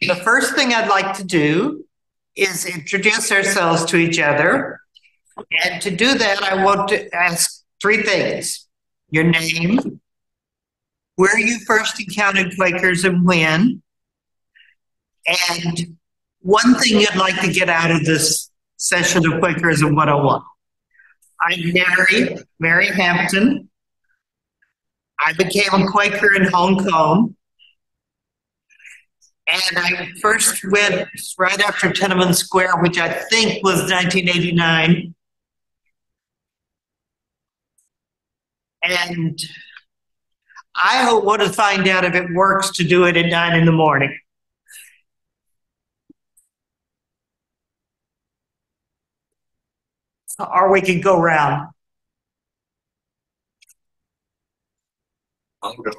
The first thing I'd like to do is introduce ourselves to each other. And to do that, I want to ask three things. Your name, where you first encountered Quakers and when, and one thing you'd like to get out of this session of Quakerism 101. I'm Mary Hampton. I became a Quaker in Hong Kong. And I first went right after Tiananmen Square, which I think was 1989. And I want to find out if it works to do it at 9 in the morning. Or we can go round. I'll go.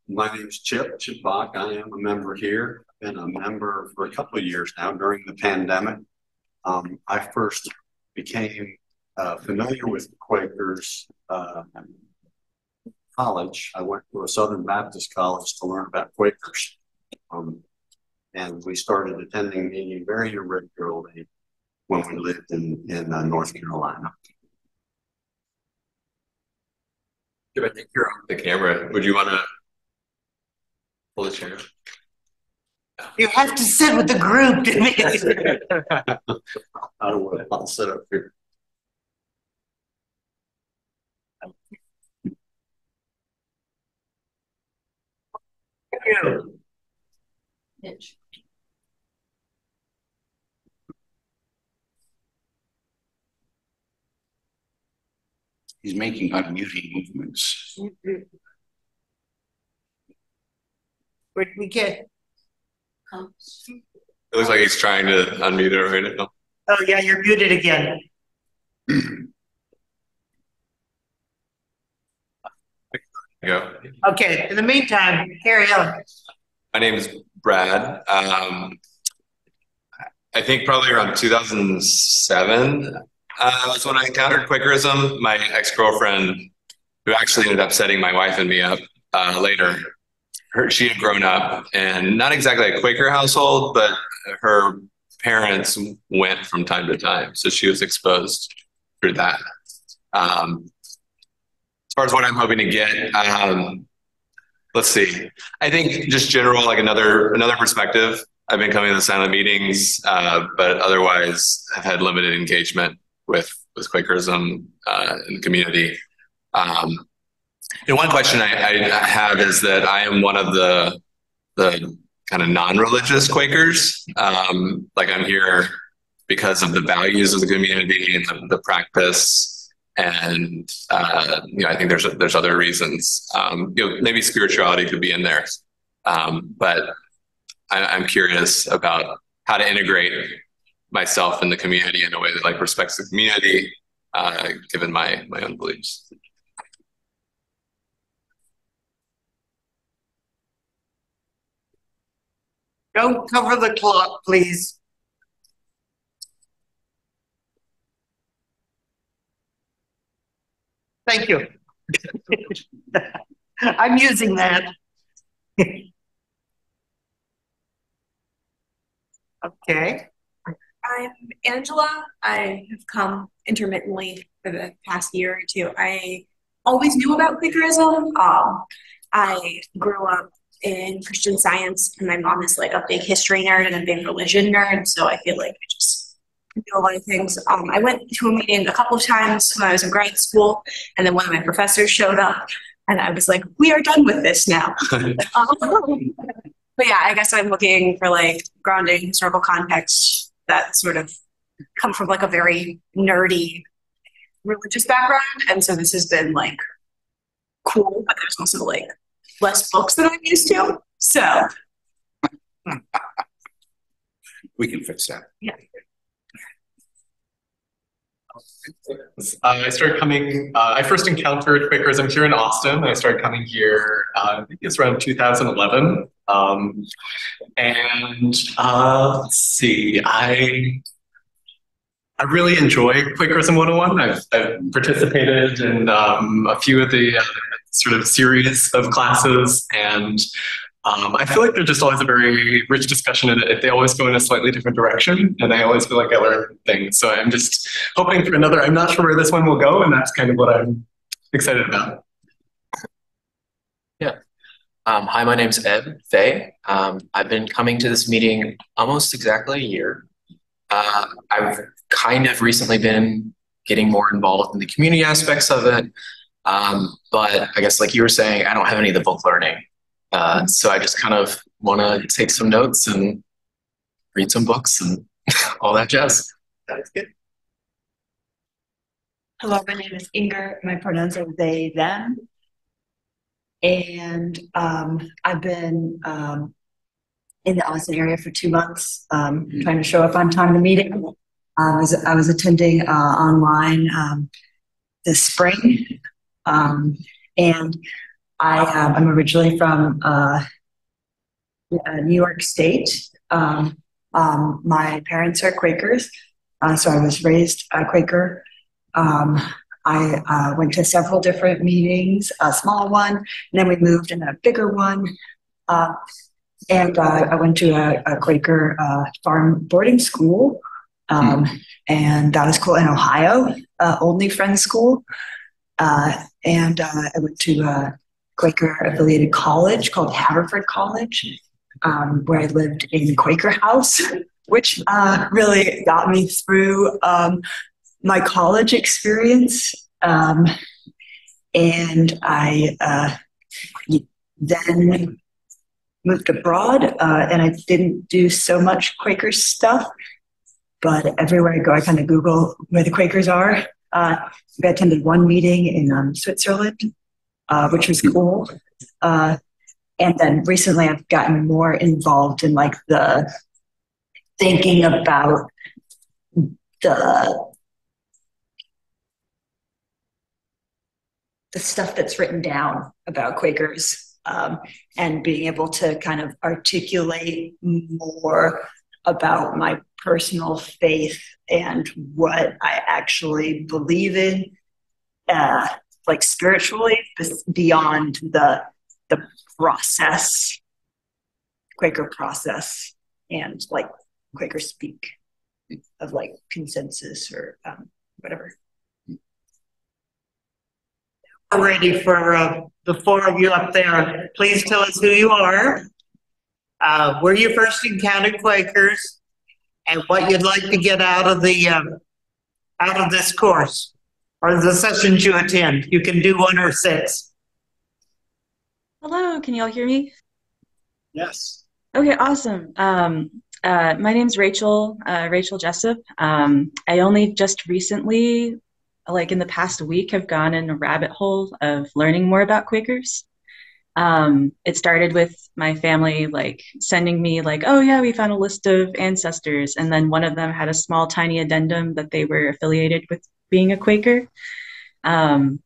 My name is Chip Bach. I am a member here. I've been a member for a couple of years now during the pandemic. I first became familiar with Quakers college. I went to a Southern Baptist college to learn about Quakers. And we started attending meeting very regularly when we lived in North Carolina. I think you're on the camera. Would you want to pull the chair? You have to sit with the group to make it. I will. I'll sit up here. Mitch. He's making unmuting movements. Where did we get? It looks like he's trying to unmute it right now. Oh, yeah, you're muted again. Go. Okay, in the meantime, carry on. My name is Brad. I think probably around 2007 was when I encountered Quakerism. My ex-girlfriend, who actually ended up setting my wife and me up later, she had grown up in not exactly a Quaker household, but her parents went from time to time. So she was exposed through that. As far as what I'm hoping to get, let's see. I think just general, like another perspective. I've been coming to the silent meetings, but otherwise have had limited engagement with Quakerism in the community. And one question I have is that I am one of the kind of non-religious Quakers. Like I'm here because of the values of the community and the practice. And I think there's other reasons. Maybe spirituality could be in there, but I'm curious about how to integrate myself in the community in a way that like respects the community, given my own beliefs. Don't cover the clock, please. Thank you. I'm using that. Okay. I'm Angela. I have come intermittently for the past year or two. I always knew about Quakerism. I grew up in Christian Science, and my mom is like a big history nerd and a big religion nerd, so I feel like I just do a lot of things. I went to a meeting a couple of times when I was in grad school, and then one of my professors showed up, and I was like, we are done with this now. But yeah, I guess I'm looking for like grounding historical context that sort of come from like a very nerdy religious background, and so this has been like cool, but there's also like less books than I'm used to. So We can fix that. yeah. I started coming, I first encountered Quakerism here in Austin. I started coming here, I think it's around 2011. Let's see, I really enjoy Quakerism 101. I've participated in a few of the sort of series of classes, and I feel like they're just always a very rich discussion, and they always go in a slightly different direction, and I always feel like I learn things. So I'm just hoping for another. I'm not sure where this one will go, and that's kind of what I'm excited about. Yeah. Hi, my name's Ed Fay. I've been coming to this meeting almost exactly a year. I've kind of recently been getting more involved in the community aspects of it. But I guess like you were saying, I don't have any of the book learning. So I just kind of want to take some notes and read some books and all that jazz. That's good. Hello, my name is Inger. My pronouns are they, them. And I've been in the Austin area for 2 months, trying to show up on time to meeting. I was attending online this spring, and I'm originally from New York State. My parents are Quakers, so I was raised a Quaker. I went to several different meetings, a small one, and then we moved in a bigger one. And I went to a Quaker farm boarding school, and that was cool in Ohio, only Friends School. And I went to a Quaker affiliated college called Haverford College, where I lived in a Quaker house, which really got me through my college experience. And I then moved abroad, and I didn't do so much Quaker stuff, but everywhere I go, I kind of Google where the Quakers are. I attended one meeting in Switzerland, which was cool. And then recently I've gotten more involved in like the thinking about the stuff that's written down about Quakers, and being able to kind of articulate more about my personal faith and what I actually believe in, like spiritually, beyond the process, Quaker process, and like Quaker speak of like consensus or whatever. Ready for the four of you up there. Please tell us who you are, where you first encountered Quakers, and what you'd like to get out of this course or the sessions you attend. You can do 1 or 6. Hello, can you all hear me? Yes. Okay, awesome. My name's Rachel, Rachel Jessup. I only just recently, like in the past week, have gone in a rabbit hole of learning more about Quakers. It started with my family like sending me like, oh yeah, we found a list of ancestors, and then one of them had a small tiny addendum that they were affiliated with being a Quaker. And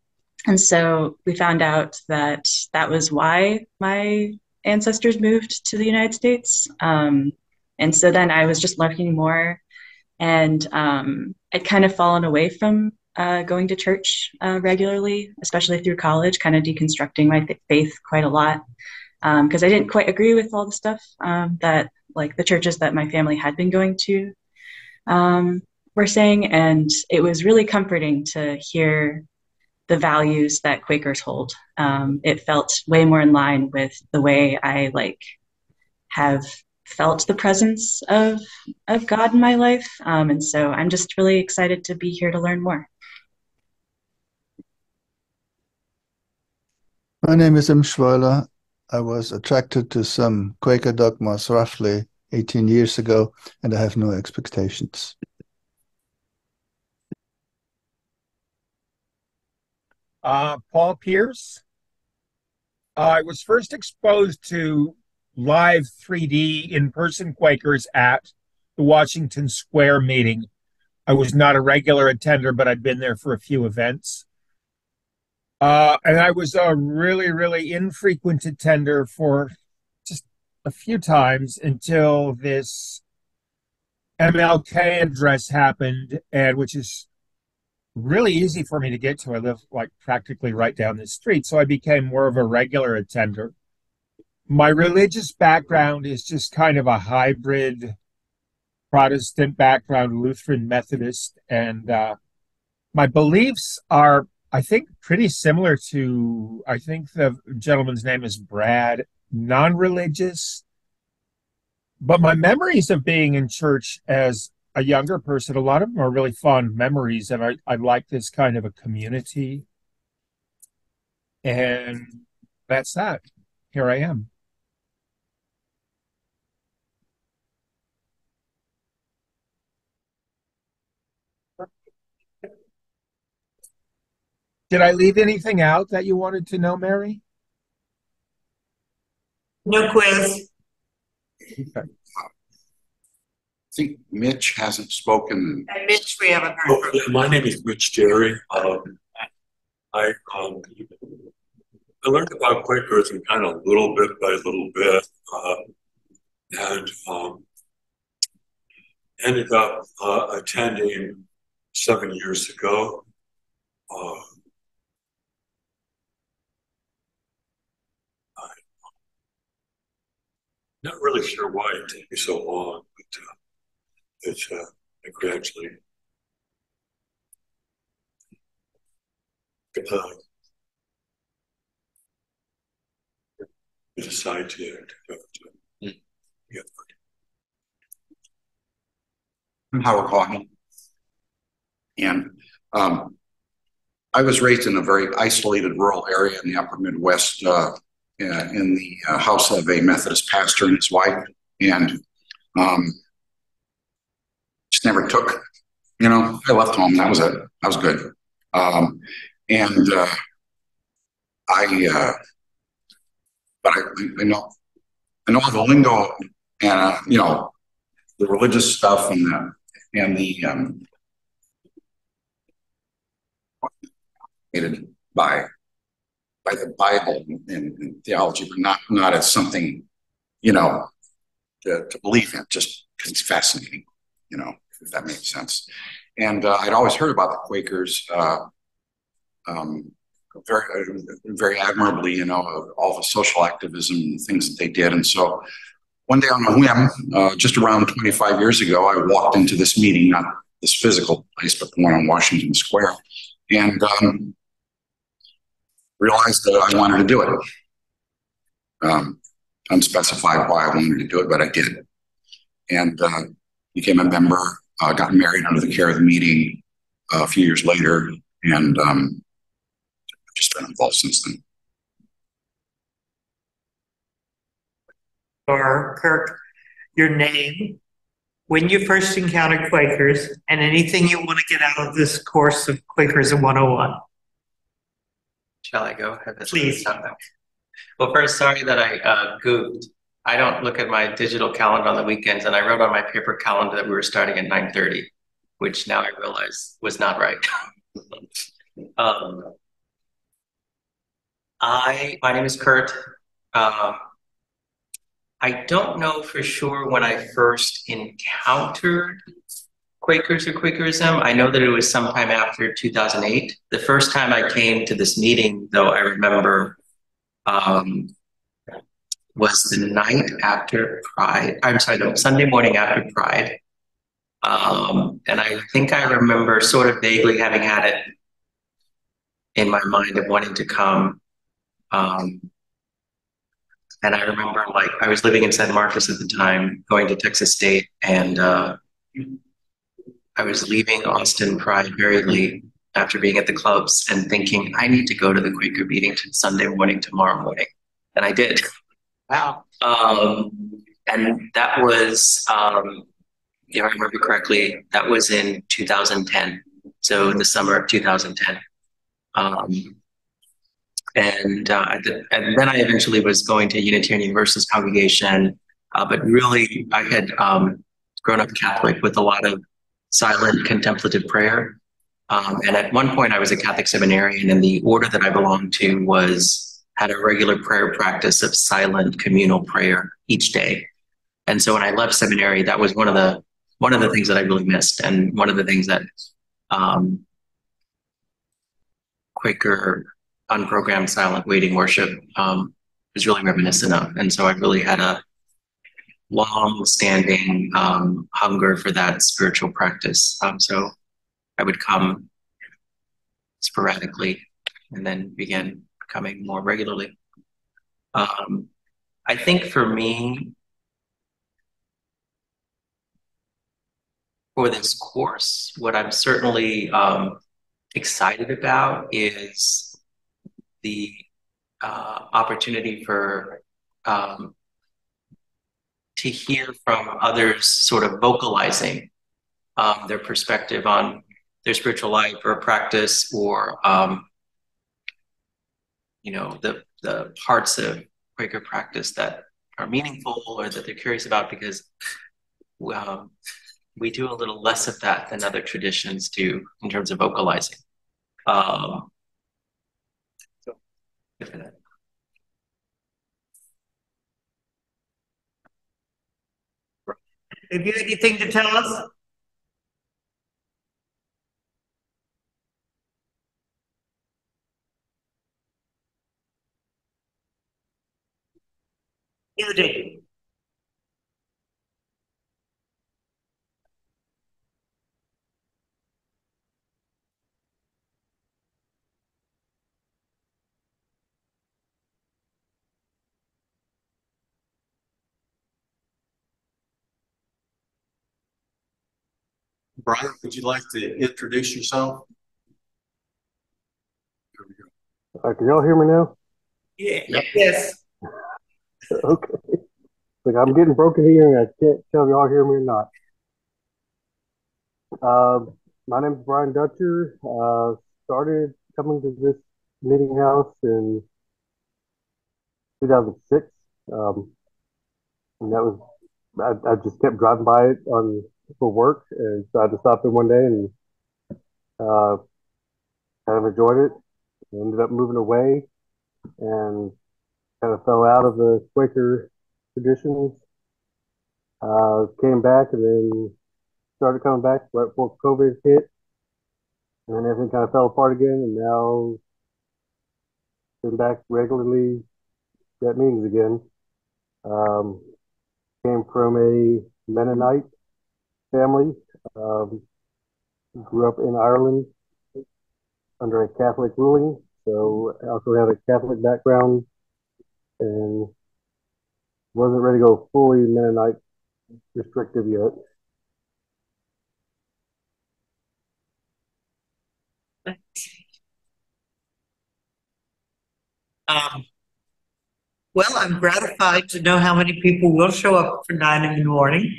so we found out that that was why my ancestors moved to the United States. And so then I was just learning more, and I'd kind of fallen away from going to church regularly, especially through college, kind of deconstructing my faith quite a lot, because I didn't quite agree with all the stuff that like the churches that my family had been going to were saying. And it was really comforting to hear the values that Quakers hold. It felt way more in line with the way I like have felt the presence of God in my life. And so I'm just really excited to be here to learn more. My name is M. Schweiler. I was attracted to some Quaker dogmas roughly 18 years ago, and I have no expectations. Paul Pierce. I was first exposed to live 3D in-person Quakers at the Washington Square meeting. I was not a regular attender, but I'd been there for a few events. And I was a really, really infrequent attender for just a few times until this MLK address happened, and which is really easy for me to get to. I live like practically right down the street, so I became more of a regular attender. My religious background is just kind of a hybrid Protestant background, Lutheran, Methodist, and my beliefs are, I think, pretty similar to, I think the gentleman's name is Brad, non-religious. But my memories of being in church as a younger person, a lot of them are really fond memories, and I like this kind of a community. And that's that. Here I am. Did I leave anything out that you wanted to know, Mary? No quiz. Okay. I think Mitch hasn't spoken. And Mitch, we haven't heard Oh, from. yeah, my name is Rich Jerry. I learned about Quakerism kind of little bit by little bit, and ended up attending 7 years ago. I'm not really sure why it took me so long, but it's I gradually decide to go to get I'm Howard Hawton. And I was raised in a very isolated rural area in the upper Midwest in the house of a Methodist pastor and his wife. And just never took, I left home. That was it. That was good. And but I know all the lingo and, the religious stuff and the by the Bible and theology, but not as something, to believe in, just because it's fascinating, if that makes sense. And I'd always heard about the Quakers very admirably, all the social activism and things that they did. And so one day on a whim, just around 25 years ago, I walked into this meeting, not this physical place, but the one on Washington Square, and realized that I wanted to do it. Unspecified why I wanted to do it, but I did. And became a member, got married under the care of the meeting a few years later, and just been involved since then. Or Kirk, your name, when you first encountered Quakers, and anything you want to get out of this course of Quakerism 101. Shall I go? Please. Well, first, sorry that I goofed. I don't look at my digital calendar on the weekends, and I wrote on my paper calendar that we were starting at 9:30, which now I realize was not right. My name is Kurt. I don't know for sure when I first encountered Quakers or Quakerism. I know that it was sometime after 2008. The first time I came to this meeting, though, I remember was the night after Pride. I'm sorry, the Sunday morning after Pride. And I think I remember sort of vaguely having had it in my mind of wanting to come. And I remember, I was living in San Marcos at the time, going to Texas State, and I was leaving Austin Pride very late after being at the clubs and thinking, I need to go to the Quaker meeting Sunday morning, tomorrow morning. And I did. Wow. And that was, if I remember correctly, that was in 2010. So in the summer of 2010. And then I eventually was going to Unitarian Universalist congregation, but really I had grown up Catholic with a lot of silent contemplative prayer. And at one point I was a Catholic seminarian, and the order that I belonged to had a regular prayer practice of silent communal prayer each day. And so when I left seminary, that was one of the things that I really missed, and one of the things that Quaker unprogrammed silent waiting worship was really reminiscent of. And so I really had a long-standing hunger for that spiritual practice. So I would come sporadically and then began coming more regularly. I think for me, for this course, what I'm certainly excited about is the opportunity for to hear from others sort of vocalizing their perspective on their spiritual life or practice, or you know, the parts of Quaker practice that are meaningful or that they're curious about, because we do a little less of that than other traditions do in terms of vocalizing. So, Have you anything to tell us? You do. Brian, would you like to introduce yourself? Can y'all hear me now? Yeah. Yes. Okay. Like I'm getting broken hearing. I can't tell if y'all hear me or not. My name is Brian Dutcher. Started coming to this meeting house in 2006. And that was, I just kept driving by it for work, and so I had to stop in one day and kind of enjoyed it. I ended up moving away and kind of fell out of the Quaker traditions. Came back and then started coming back right before COVID hit, and then everything kind of fell apart again. And now been back regularly at meetings again. Came from a Mennonite family. Grew up in Ireland under a Catholic ruling, so I also have a Catholic background, and wasn't ready to go fully Mennonite restrictive yet. Well, I'm gratified to know how many people will show up for 9 in the morning.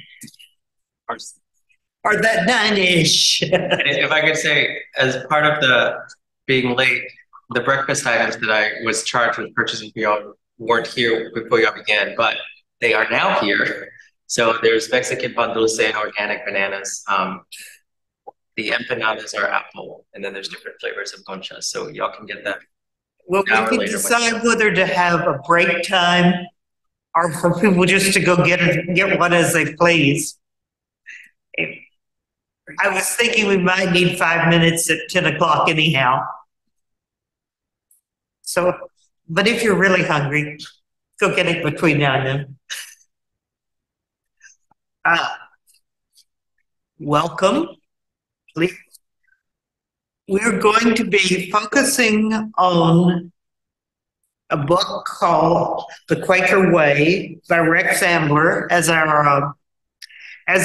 Or that 9-ish. if I could say, as part of the being late, the breakfast items that I was charged with purchasing for y'all weren't here before y'all began, but they are now here. So there's Mexican pan dulce and organic bananas. The empanadas are apple, and then there's different flavors of conchas. So y'all can get that. Well, we can decide whether to have a break time or for people just to go get one as they please. I was thinking we might need 5 minutes at 10 o'clock anyhow. So, but if you're really hungry, go get it between now and then. Welcome. Please. We're going to be focusing on a book called The Quaker Way by Rex Ambler as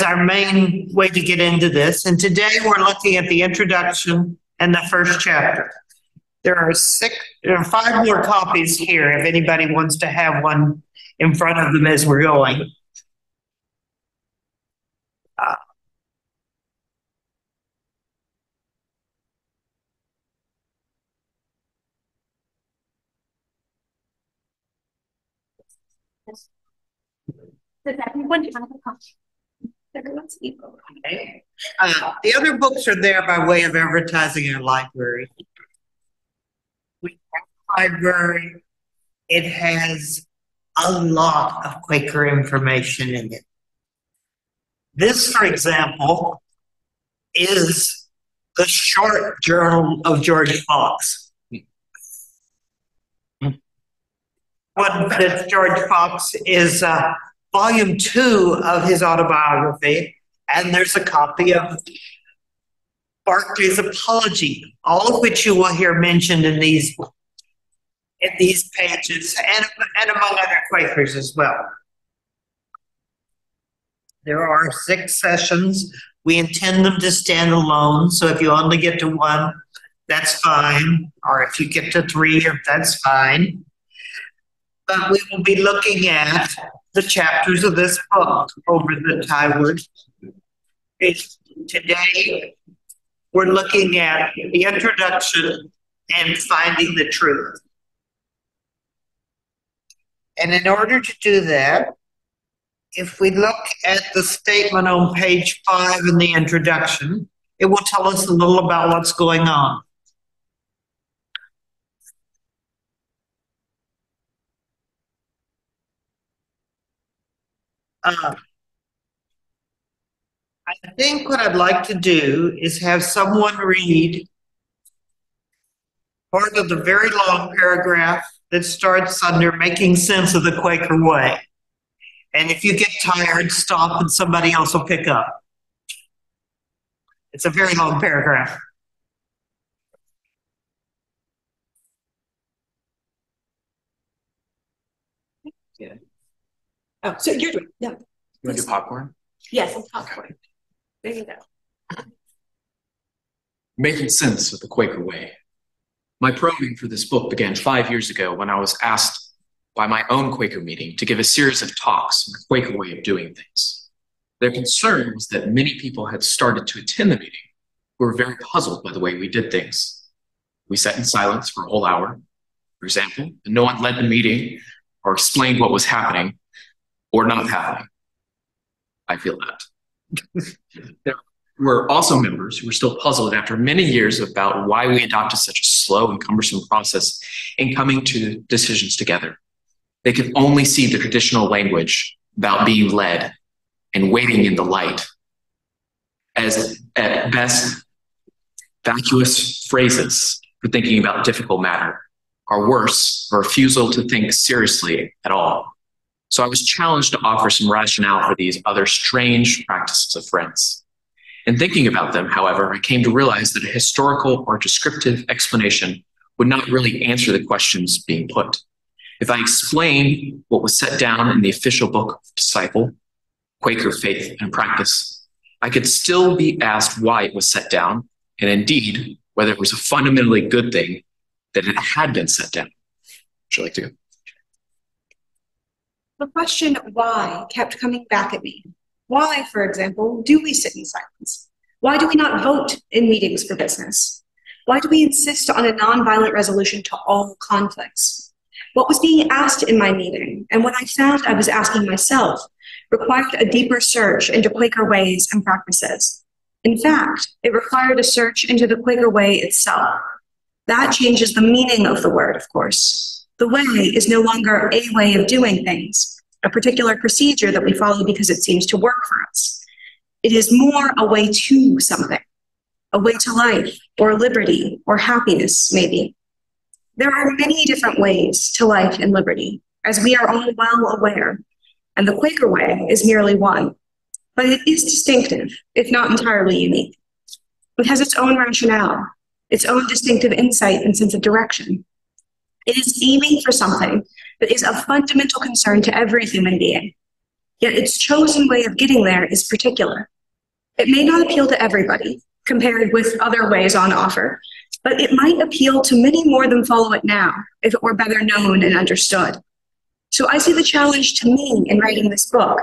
our main way to get into this. And today we're looking at the introduction and the first chapter. There are 5 more copies here if anybody wants to have one in front of them as we're going. Does everyone have a copy? Everyone's equal. Okay. The other books are there by way of advertising our library. We have a library. It has a lot of Quaker information in it. This, for example, is the short journal of George Fox. one that George Fox is volume 2 of his autobiography, and there's a copy of Barclay's Apology, all of which you will hear mentioned in these pages, and among other Quakers as well. There are 6 sessions. We intend them to stand alone, so if you only get to 1, that's fine, or if you get to 3, that's fine. But we will be looking at the chapters of this book over the Tyward. Today, we're looking at the introduction and finding the truth. And in order to do that, if we look at the statement on page 5 in the introduction, it will tell us a little about what's going on. I think what I'd like to do is have someone read part of the very long paragraph that starts under making sense of the Quaker way. And if you get tired, stop and somebody else will pick up. It's a very long paragraph. Yeah. Oh, so you're doing, yeah. You want to do popcorn? Yes, it's popcorn. There you go. Making sense of the Quaker way. My probing for this book began 5 years ago when I was asked by my own Quaker meeting to give a series of talks on the Quaker way of doing things. Their concern was that many people had started to attend the meeting who were very puzzled by the way we did things. We sat in silence for a whole hour, for example, and no one led the meeting or explained what was happening or not happening. I feel that. There were also members who were still puzzled after many years about why we adopted such a slow and cumbersome process in coming to decisions together. They could only see the traditional language about being led and waiting in the light as, at best, vacuous phrases for thinking about difficult matter, or worse, a refusal to think seriously at all. So I was challenged to offer some rationale for these other strange practices of friends. In thinking about them, however, I came to realize that a historical or descriptive explanation would not really answer the questions being put. If I explained what was set down in the official book of Disciple, Quaker Faith and Practice, I could still be asked why it was set down, and indeed, whether it was a fundamentally good thing that it had been set down. Would you like to go? The question why kept coming back at me. Why, for example, do we sit in silence? Why do we not vote in meetings for business? Why do we insist on a nonviolent resolution to all conflicts? What was being asked in my meeting, and what I found I was asking myself, required a deeper search into Quaker ways and practices. In fact, it required a search into the Quaker way itself. That changes the meaning of the word, of course. The way is no longer a way of doing things, a particular procedure that we follow because it seems to work for us. It is more a way to something, a way to life, or liberty, or happiness, maybe. There are many different ways to life and liberty, as we are all well aware, and the Quaker way is merely one. But it is distinctive, if not entirely unique. It has its own rationale, its own distinctive insight and sense of direction. It is aiming for something that is of fundamental concern to every human being. Yet its chosen way of getting there is particular. It may not appeal to everybody, compared with other ways on offer, but it might appeal to many more than follow it now, if it were better known and understood. So I see the challenge to me in writing this book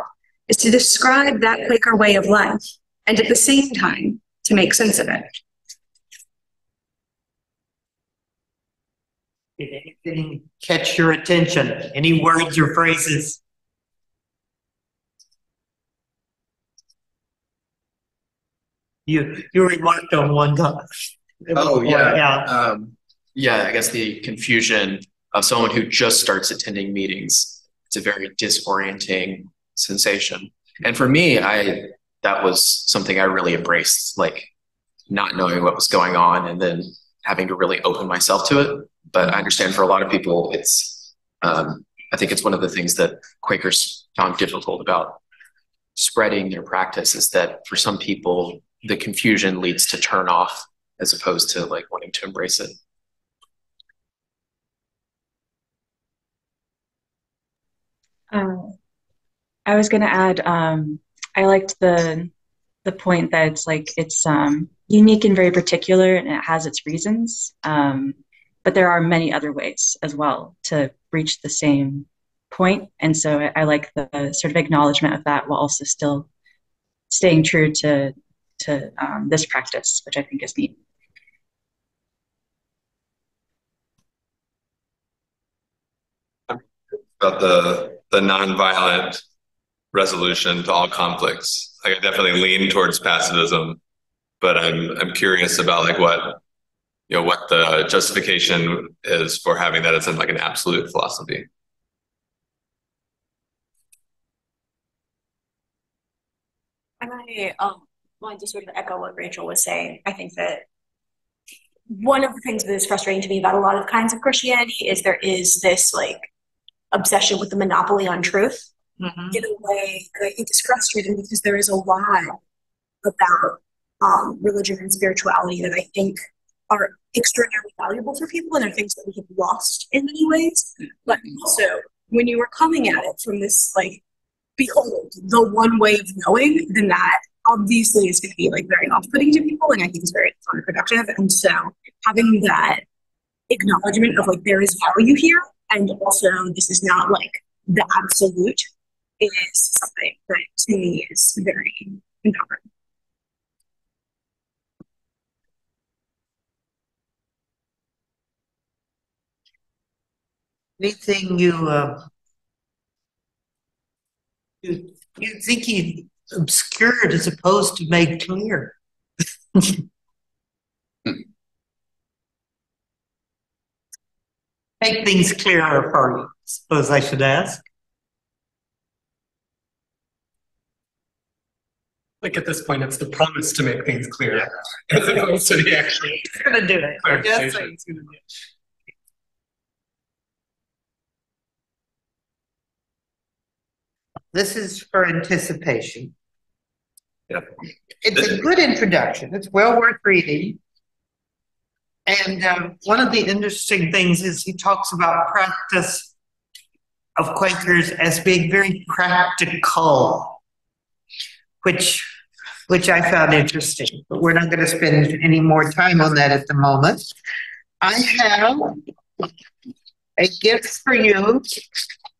is to describe that Quaker way of life, and at the same time, to make sense of it. Did anything catch your attention? Any words or phrases? You remarked on one time. Oh, yeah. Yeah, I guess the confusion of someone who just starts attending meetings. It's a very disorienting sensation. And for me, that was something I really embraced, like not knowing what was going on and then having to really open myself to it. But I understand for a lot of people, it's I think it's one of the things that Quakers found difficult about spreading their practice is that for some people, the confusion leads to turn off as opposed to like wanting to embrace it. I was going to add, I liked the point that it's unique and very particular, and it has its reasons. But there are many other ways as well to reach the same point, and so I like the sort of acknowledgement of that while also still staying true to this practice, which I think is neat. About the nonviolent resolution to all conflicts. Like I definitely lean towards pacifism, but I'm curious about like what the justification is for having that as in like an absolute philosophy. And I wanted to sort of echo what Rachel was saying. I think that one of the things that is frustrating to me about a lot of kinds of Christianity is there is this like obsession with the monopoly on truth in a way that I think is frustrating because there is a lot about religion and spirituality that I think are extraordinarily valuable for people and are things that we have lost in many ways. But also, when you are coming at it from this, like, behold, the one way of knowing, then that obviously is going to be like very off-putting to people, and I think it's very counterproductive. And so having that acknowledgement of like there is value here, and also this is not like the absolute, is something that to me is very empowering. Anything you think you obscured as opposed to made clear? Make things clearer for you, suppose I should ask. Like at this point, it's the promise to make things clear. As opposed to the actual. It's going to do it. Yes, it's going to do it. This is for anticipation. Yeah. It's a good introduction. It's well worth reading. And one of the interesting things is he talks about practice of Quakers as being very practical, which I found interesting. But we're not going to spend any more time on that at the moment. I have a gift for you.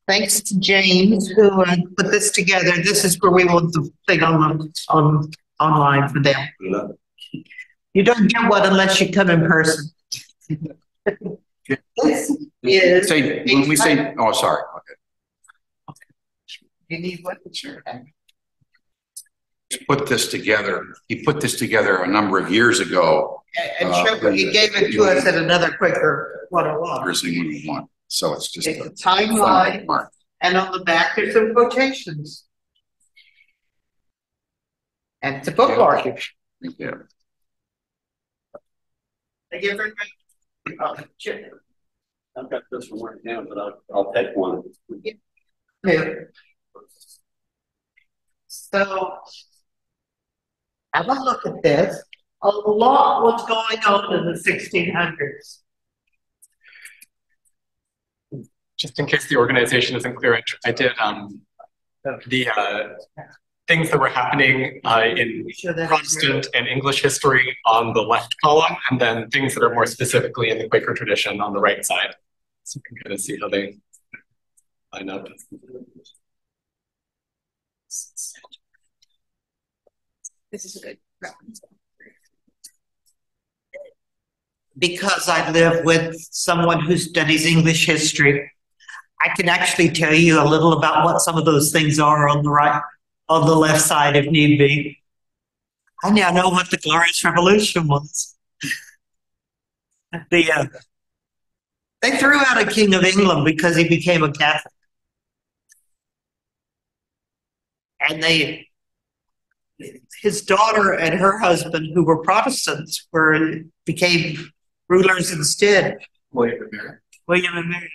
Thanks to James who put this together. This is where we want the thing online for them. You don't get one unless you come in person. This is when we say, oh, sorry. Okay. You need what? Sure. Put this together. He put this together a number of years ago. And he gave it to us at another Quaker 101. So it's just a timeline, and on the back there's some quotations. And it's a bookmark. Yeah. Thank you very much. I've got this one right now, but I'll take one. Yeah. So have a look at this. A lot was going on in the 1600s. Just in case the organization isn't clear, I did the things that were happening in Protestant and English history on the left column, and then things that are more specifically in the Quaker tradition on the right side. So you can kind of see how they line up. This is a good reference. Because I live with someone who studies English history, I can actually tell you a little about what some of those things are on the right, on the left side if need be. I now know what the Glorious Revolution was. They threw out a king of England because he became a Catholic. And his daughter and her husband, who were Protestants, became rulers instead. William and Mary. William and Mary.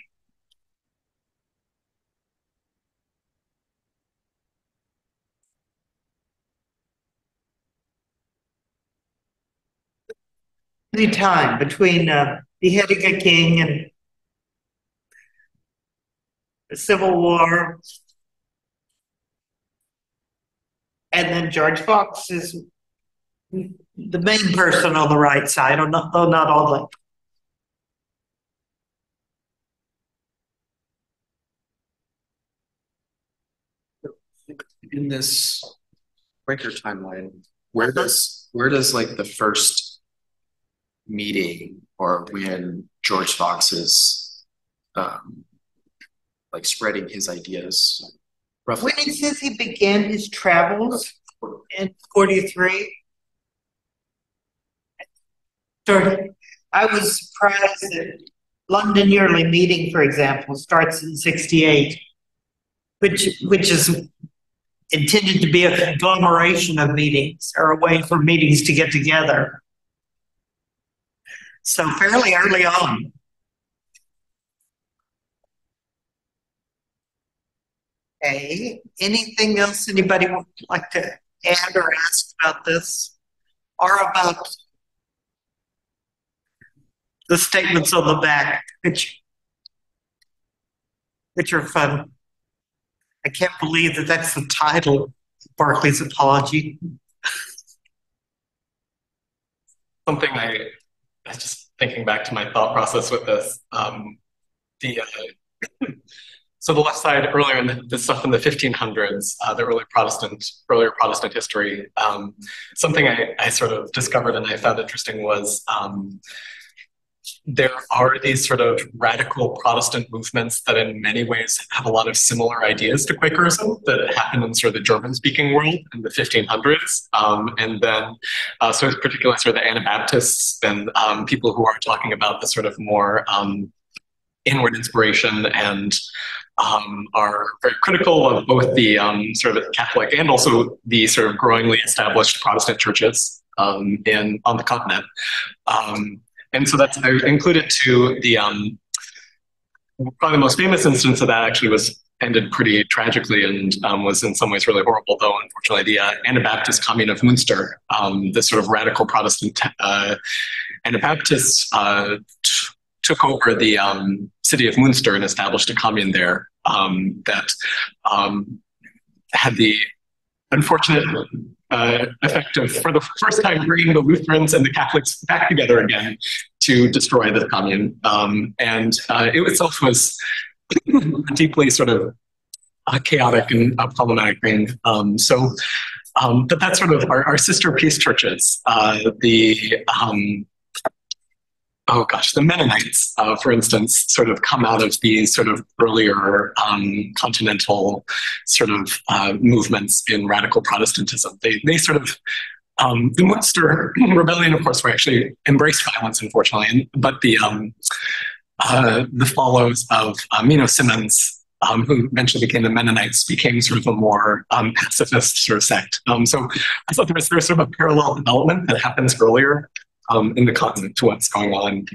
the time between beheading a king and the Civil War, and then George Fox is the main person on the right side, or not, though not all the. In this Quaker timeline, where does like the first meeting or when George Fox is like spreading his ideas roughly? When it says he began his travels in 43, so I was surprised that London Yearly Meeting, for example, starts in 68, which is intended to be a conglomeration of meetings or a way for meetings to get together. So fairly early on. Okay, anything else anybody would like to add or ask about this or about the statements on the back, which are fun? I can't believe that that's the title of Barclay's apology. Something I just thinking back to my thought process with this, so the left side earlier in the stuff in the 1500s, the earlier Protestant history, something I sort of discovered and I found interesting was there are these sort of radical Protestant movements that in many ways have a lot of similar ideas to Quakerism that happened in sort of the German-speaking world in the 1500s. And then so particularly sort of the Anabaptists and people who are talking about the sort of more inward inspiration and are very critical of both the sort of Catholic and also the sort of growingly established Protestant churches on the continent. And so that's I included to the probably the most famous instance of that actually was ended pretty tragically and was in some ways really horrible, though unfortunately the Anabaptist Commune of Munster, the sort of radical Protestant Anabaptists took over the city of Munster and established a commune there that had the unfortunate effect of, for the first time, bringing the Lutherans and the Catholics back together again to destroy the commune. And it itself was a deeply sort of chaotic and problematic thing. But that's sort of our sister peace churches. The Mennonites, for instance, sort of come out of these sort of earlier continental sort of movements in radical Protestantism. They sort of, the Munster Rebellion, of course, were actually embraced violence, unfortunately, but the follows of Mino Simmons, who eventually became the Mennonites, became sort of a more pacifist sort of sect. So I thought there's sort of a parallel development that happens earlier in the continent to what's going on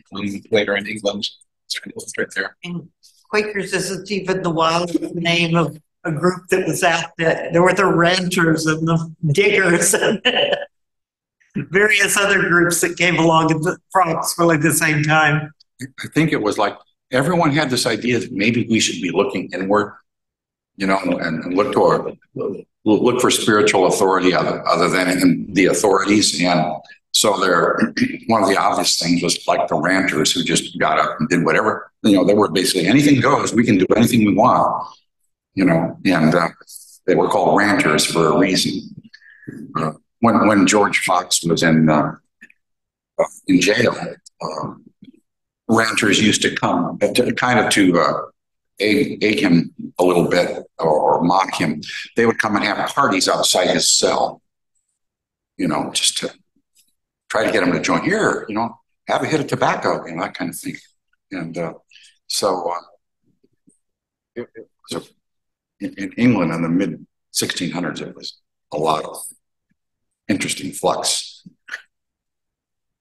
later in England. Just trying to illustrate there. And Quakers isn't even the wild name of a group that was out there. There were the ranters and the diggers and various other groups that came along at approximately the same time. I think it was like everyone had this idea that maybe we should be looking inward, and look toward, look for spiritual authority other than the authorities. And so one of the obvious things was like the ranters who just got up and did whatever. They were basically anything goes. We can do anything we want. And they were called ranters for a reason. When George Fox was in jail, ranters used to come to egg him a little bit or mock him. They would come and have parties outside his cell, just to try to get him to join here, have a hit of tobacco, that kind of thing. And so it was in England in the mid 1600s, it was a lot of interesting flux.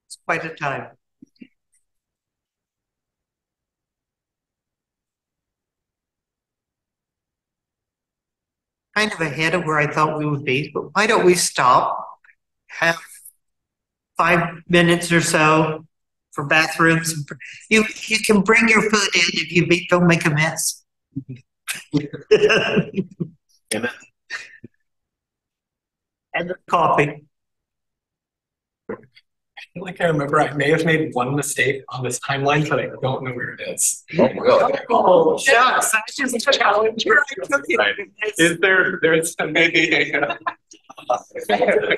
It's quite a time. Kind of ahead of where I thought we would be, but why don't we stop, have 5 minutes or so for bathrooms. You can bring your food in if you don't make a mess. Amen. And the coffee. Like I remember I may have made one mistake on this timeline, but I don't know where it is. Oh, really? Oh, shucks. I just took challenge. Right. Is there's maybe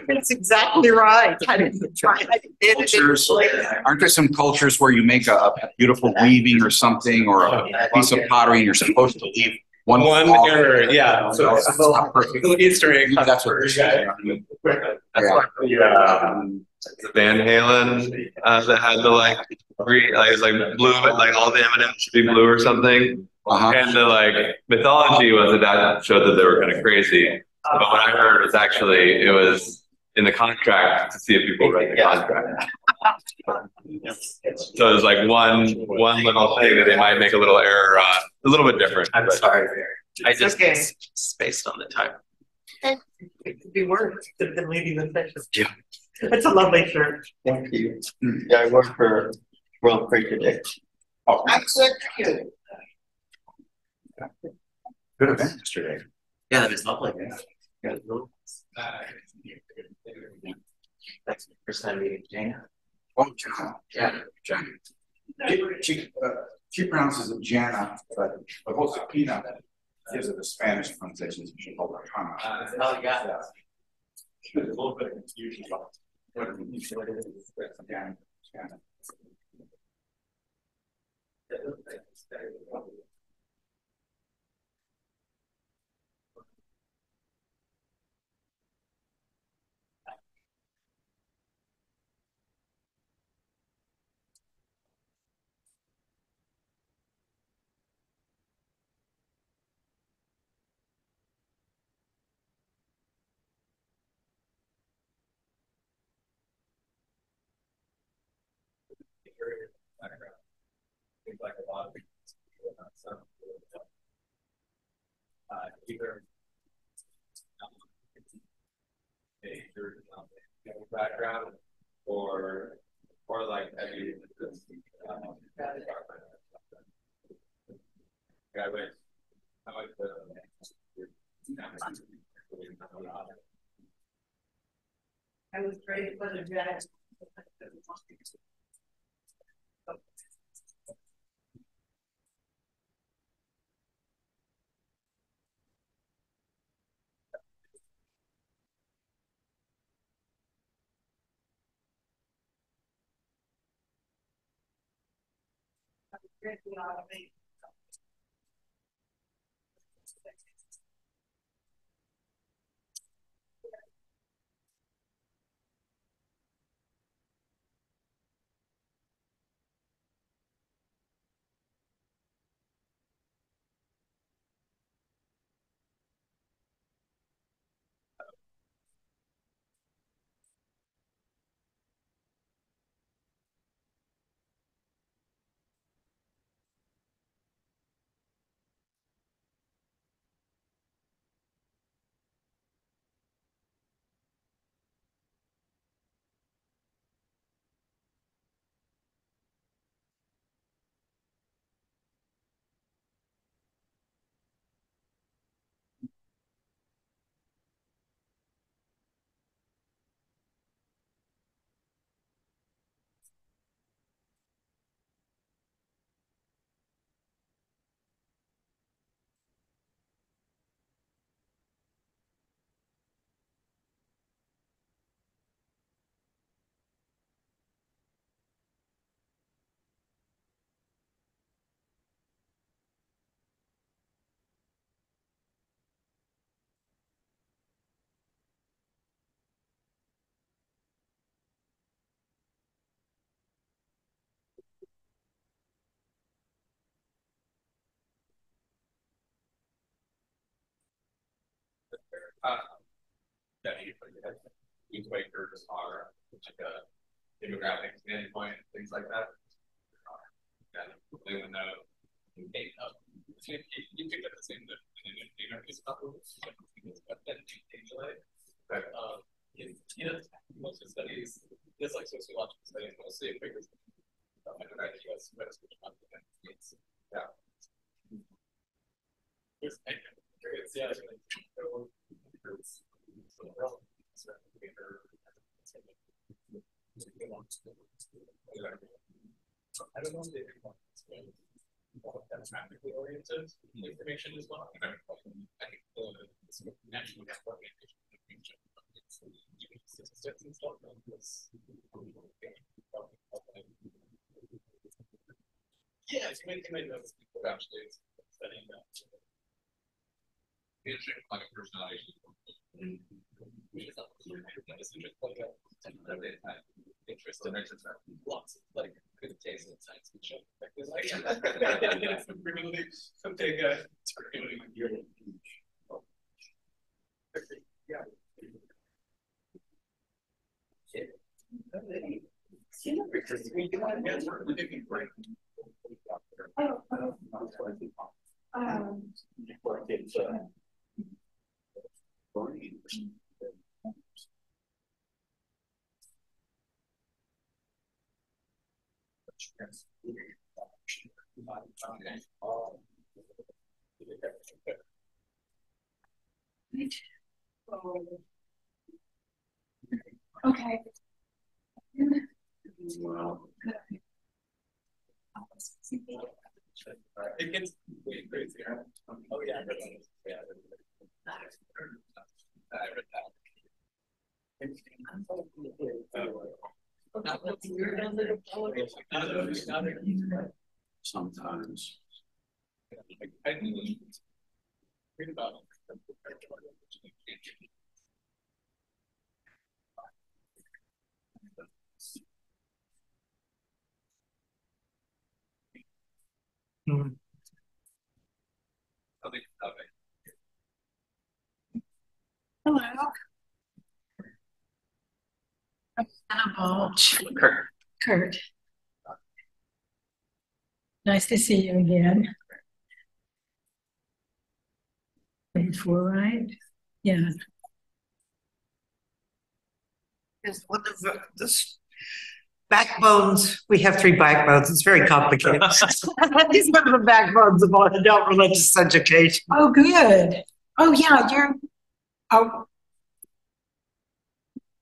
That's exactly right. I didn't try. I did Cultures, aren't there some cultures where you make a beautiful weaving or something, or a piece of pottery and you're supposed to leave one error? Yeah. So that's not perfect. Easter egg. That's what That's The Van Halen that had the like it was like blue, like all the M&Ms should be blue or something. And the like mythology was that showed that they were kind of crazy. But what I heard was actually it was in the contract to see if people read the contract. So there's like one little thing that they might make a little error on, a little bit different. I'm sorry. I just okay. spaced on the time. It could be worse than leading the session. Yeah. It's a lovely shirt. Thank you. Yeah, I work for World Quaker Day. Oh, I'm so cute. good event yesterday. Yeah, that was lovely. Yeah. That's the first time meeting Jana. Oh, Jana. Yeah. Jana. She pronounces it Jana, but Josefina gives it a Spanish pronunciation. She called her Hannah. Oh, yeah. There's a little bit of confusion about what it means. Jana. Like a lot of either a background or like I was great for the jazz. Quakers are like a demographic standpoint, things like that. They would know. You pick up the same but most of the studies, just like sociological studies, mostly Quakers I don't know if they demographic oriented information as well. I think the national statistics and stuff. Yeah, it's many notice people actually studying that. Interesting, like a personality. Interest in lots of like good taste in science fiction. Like, it's really something it's really yeah. Okay. It gets way crazier. Oh yeah, I read that. Sometimes. I read about Hello. Anna Balch. Kurt. Nice to see you again. Before, right? Yeah. Is one of this backbones. We have 3 backbones. It's very complicated. These are the backbones of adult religious education. Oh, good. Oh, yeah. You're. Oh.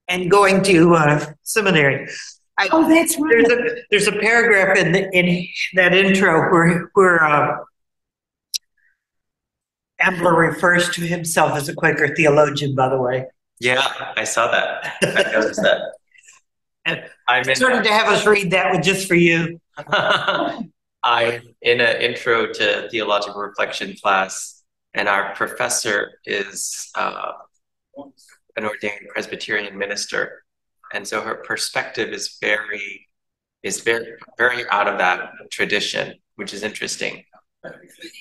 And going to seminary. That's right. There's a paragraph in that intro where Ambler refers to himself as a Quaker theologian, by the way. Yeah, I saw that. I noticed that. And I started to have us read that one just for you. I'm in an intro to theological reflection class, and our professor is an ordained Presbyterian minister, and so her perspective is very out of that tradition, which is interesting.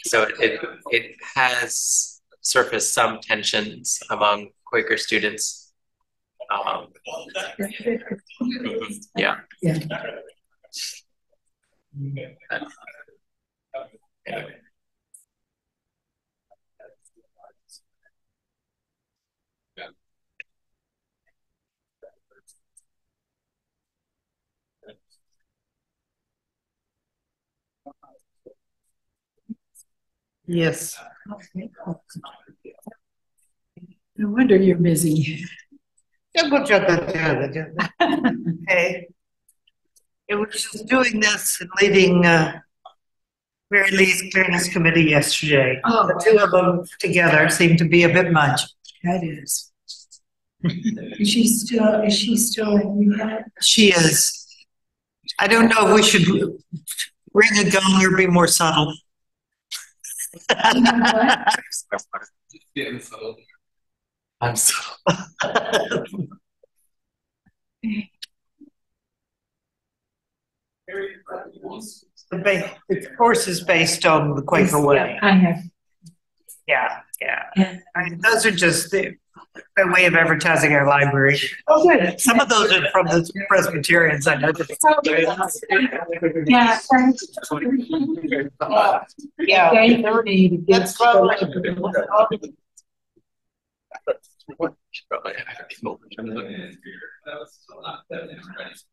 So it has surfaced some tensions among Quaker students. Yeah. Anyway. Yes. No wonder you're busy. Hey, it was just doing this and leading Mary Lee's clearness committee yesterday. Oh. The 2 of them together seemed to be a bit much. That is. Is she still in rehab? She is. I don't know if we should ring a gong or be more subtle. I'm subtle. The course is based on the Quaker way. I have. Yeah. I mean, those are just the way of advertising our library. Oh, good. Some of those are from the Presbyterians, I know. Yeah, thanks. Yeah. That's probably.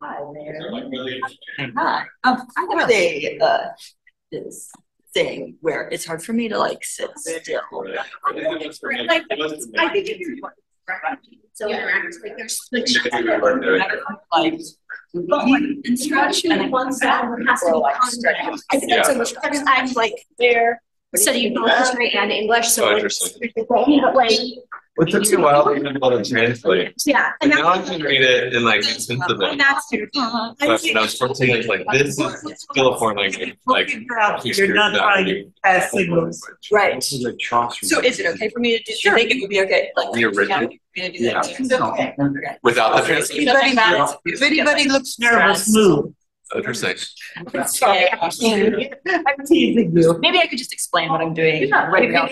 Hi. I have this thing where it's hard for me to like sit still. Like, I think if you're so interactive, like there's like and stretch and one side has to be constant. I think that's so much because I'm like there studying both history and English, so like, but like it took me a while to even be able to translate. yeah, And now I can read it in like instantaneously. and that's true. But when I was 14, it's like this is still a foreign language. Like You're not trying as signals. Right. So is it okay for me to do? Sure. I think it would be okay. Like The original? Yeah. Okay. Without the translation. If anybody looks nervous, move. Interesting. Sorry, I'm teasing you. Maybe I could just explain what I'm doing right now.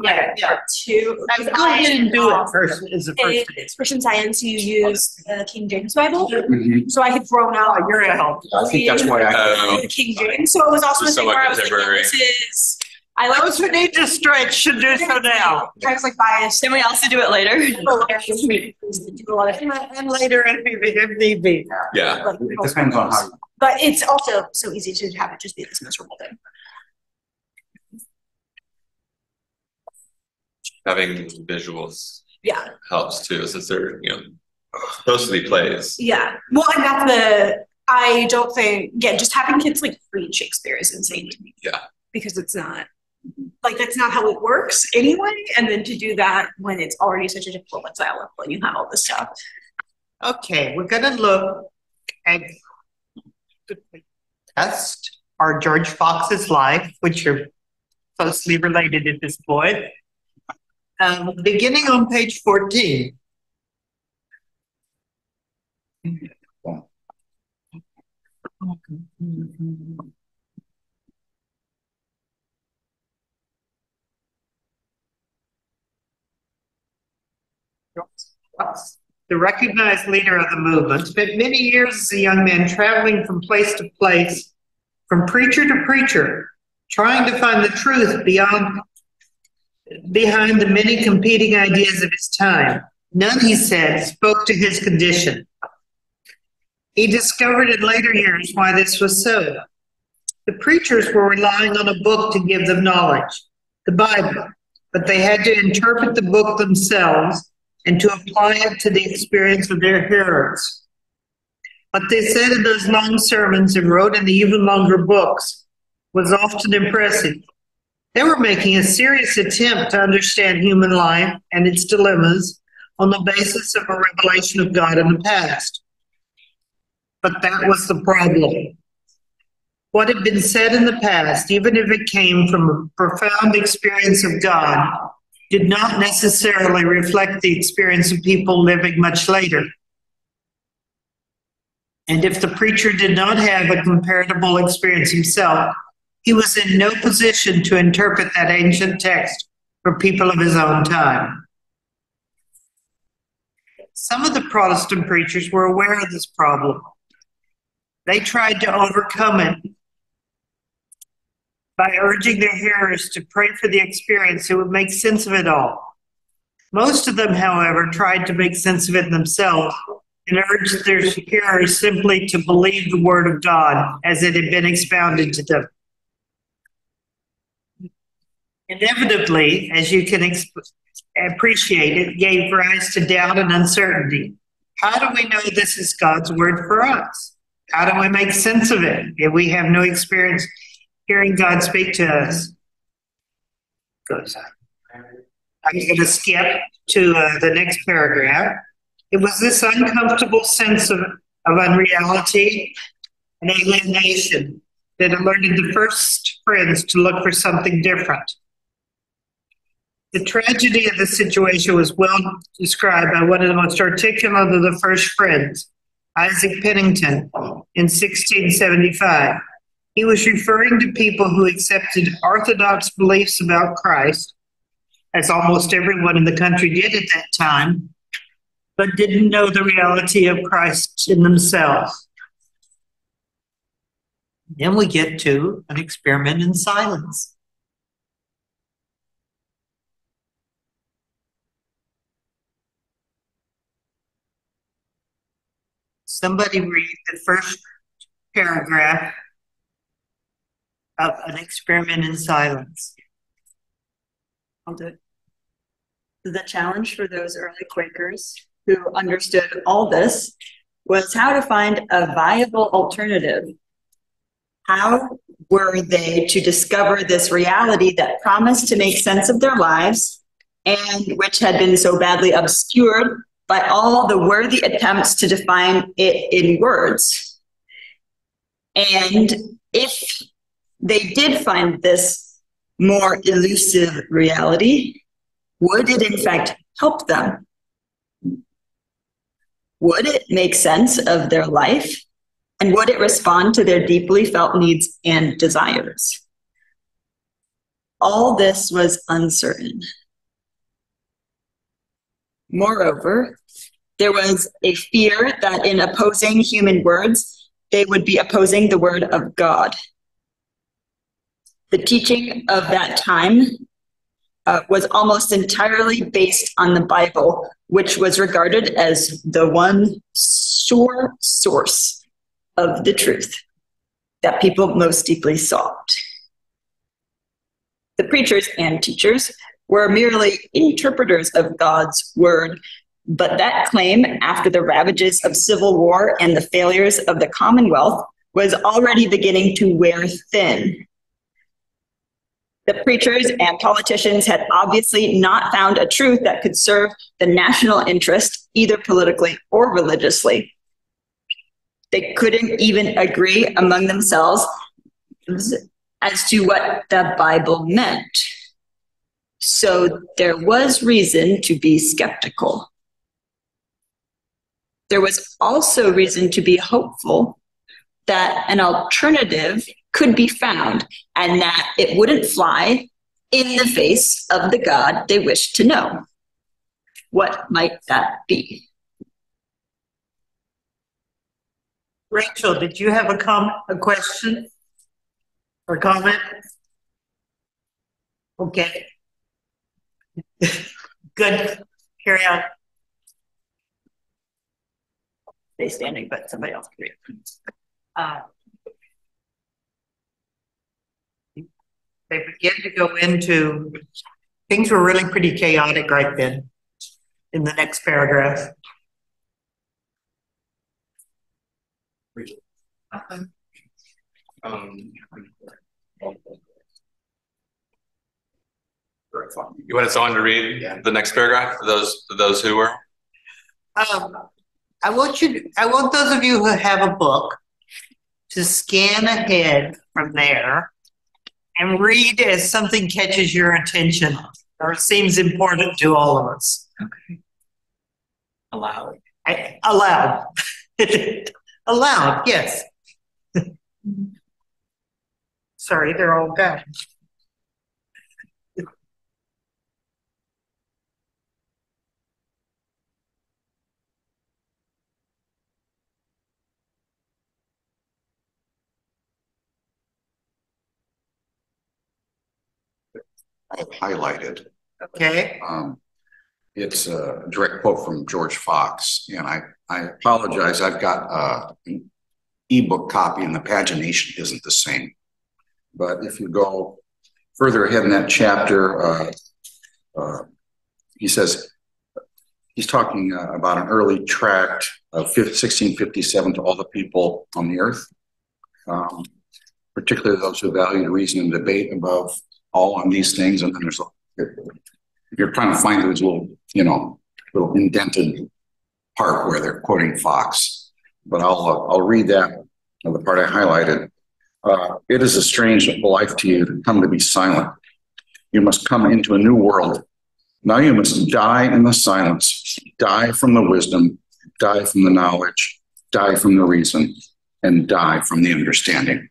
Yeah. Two. Go ahead and do it first as a first day. Christian Science, you use the King James Bible, Mhm. so I had thrown out You're a help. I think that's why the King James. So it was also a Just thing somewhat where I was like, contemporary. this is. I like. Those who need to stretch should do so now. I was like biased. Can we also do it later? Do a lot of And later if need be. Yeah. like, It depends on how. But it's also so easy to have it just be this miserable thing. Having visuals Yeah. helps too, since they're, supposed to be plays. Yeah. Well, and that's I don't think, again, just having kids like read Shakespeare is insane to me. Yeah. Because it's not, like, that's not how it works anyway. And then to do that when it's already such a difficult style when you have all this stuff. Okay, we're gonna look at the test or George Fox's life, which are closely related at this point. Beginning on page 14. The recognized leader of the movement, spent many years as a young man traveling from place to place, from preacher to preacher, trying to find the truth behind the many competing ideas of his time. None, he said, spoke to his condition. He discovered in later years why this was so. The preachers were relying on a book to give them knowledge, the Bible, but they had to interpret the book themselves and to apply it to the experience of their hearers. What they said in those long sermons and wrote in the even longer books was often impressive. They were making a serious attempt to understand human life and its dilemmas on the basis of a revelation of God in the past. But that was the problem. What had been said in the past, even if it came from a profound experience of God, did not necessarily reflect the experience of people living much later. And if the preacher did not have a comparable experience himself, he was in no position to interpret that ancient text for people of his own time. Some of the Protestant preachers were aware of this problem. They tried to overcome it by urging their hearers to pray for the experience that would make sense of it all. Most of them, however, tried to make sense of it themselves and urged their hearers simply to believe the Word of God as it had been expounded to them. Inevitably, as you can appreciate, it gave rise to doubt and uncertainty. How do we know this is God's Word for us? How do we make sense of it if we have no experience hearing God speak to us? I'm going to skip to the next paragraph. It was this uncomfortable sense of unreality and alienation that alerted the first friends to look for something different. The tragedy of the situation was well described by one of the most articulate of the first friends, Isaac Pennington, in 1675. He was referring to people who accepted orthodox beliefs about Christ, as almost everyone in the country did at that time, but didn't know the reality of Christ in themselves. Then we get to an experiment in silence. somebody read the first paragraph of An Experiment in Silence. I'll do it. The challenge for those early Quakers who understood all this was how to find a viable alternative. How were they to discover this reality that promised to make sense of their lives and which had been so badly obscured by all the worthy attempts to define it in words? And if they did find this more elusive reality, would it in fact help them? Would it make sense of their life? And would it respond to their deeply felt needs and desires? All this was uncertain. Moreover, there was a fear that in opposing human words, they would be opposing the word of God. The teaching of that time was almost entirely based on the Bible, which was regarded as the one sure source of the truth that people most deeply sought. The preachers and teachers were merely interpreters of God's word, but that claim, after the ravages of civil war and the failures of the Commonwealth, was already beginning to wear thin. The preachers and politicians had obviously not found a truth that could serve the national interest, either politically or religiously. They couldn't even agree among themselves as to what the Bible meant. So there was reason to be skeptical. There was also reason to be hopeful that an alternative could be found and that it wouldn't fly in the face of the God they wished to know. What might that be? Rachel, did you have a question or comment? Okay. Good. Carry on. Stay standing, but somebody else can read. They begin to go into, things were really pretty chaotic right then in the next paragraph. You wanted someone to read the next paragraph for those who were? I want those of you who have a book to scan ahead from there and read as something catches your attention or seems important to all of us. Okay. Aloud. Aloud. Aloud, yes. Sorry, they're all gone. I've highlighted. Okay. It's a direct quote from George Fox, and I apologize. I've got an ebook copy, and the pagination isn't the same. But if you go further ahead in that chapter, he says he's talking about an early tract of 1657 to all the people on the earth, particularly those who valued reason and debate above all on these things. And then there's you're trying to find those little indented part where they're quoting Fox. But I'll read that, the part I highlighted. It is a strange life to you to come to be silent. You must come into a new world. Now you must die in the silence, die from the wisdom, die from the knowledge, die from the reason, and die from the understanding.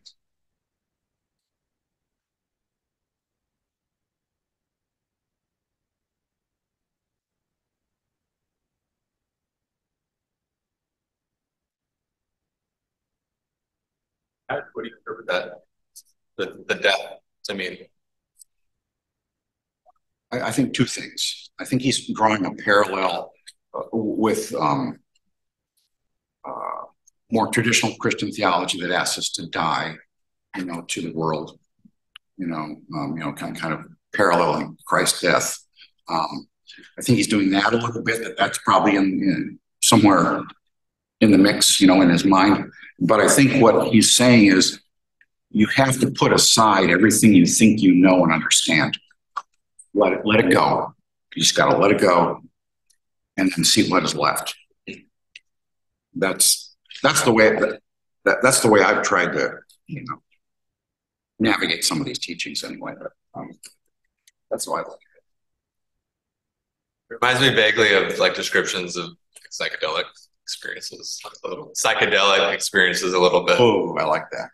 What do you interpret that? The death to mean? I think two things. I think he's drawing a parallel with more traditional Christian theology that asks us to die, to the world, kind of paralleling Christ's death. I think he's doing that a little bit. That's probably in somewhere in the mix, in his mind. But I think what he's saying is you have to put aside everything you think you know and understand. Let it go. You just got to let it go, and then see what is left. That's the way that's the way I've tried to navigate some of these teachings anyway. But, that's why I like it. Reminds me vaguely of like descriptions of psychedelic experiences. Psychedelic experiences a little bit. Oh, I like that.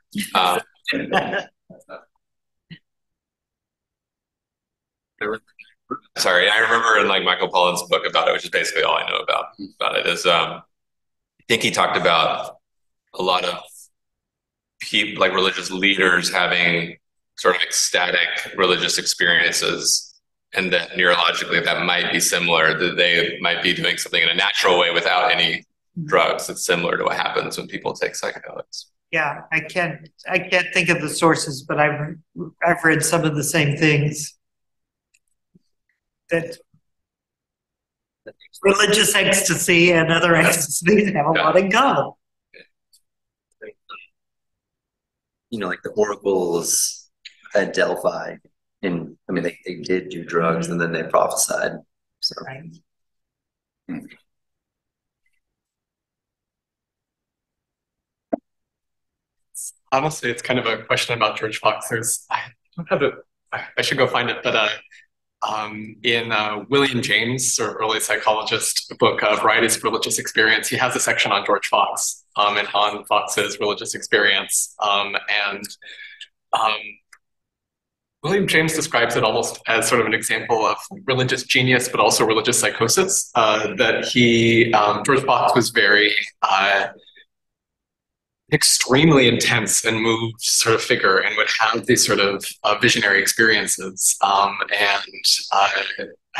Sorry, I remember in like Michael Pollan's book about it, which is basically all I know about it, is I think he talked about a lot of people, like religious leaders, having sort of ecstatic religious experiences, and that neurologically that might be similar, that they might be doing something in a natural way without any drugs. It's similar to what happens when people take psychedelics. Yeah, I can't think of the sources, but I've read some of the same things. That religious ecstasy and other ecstasies have a lot in common. Like the oracles at Delphi, and I mean they did do drugs and then they prophesied. So. Right. Honestly, it's kind of a question about George Fox. I don't have it. I should go find it, but in William James, or early psychologist book, Varieties of Religious Experience, he has a section on George Fox and on Fox's religious experience. William James describes it almost as sort of an example of religious genius, but also religious psychosis. George Fox was very extremely intense and moved sort of figure, and would have these sort of visionary experiences. I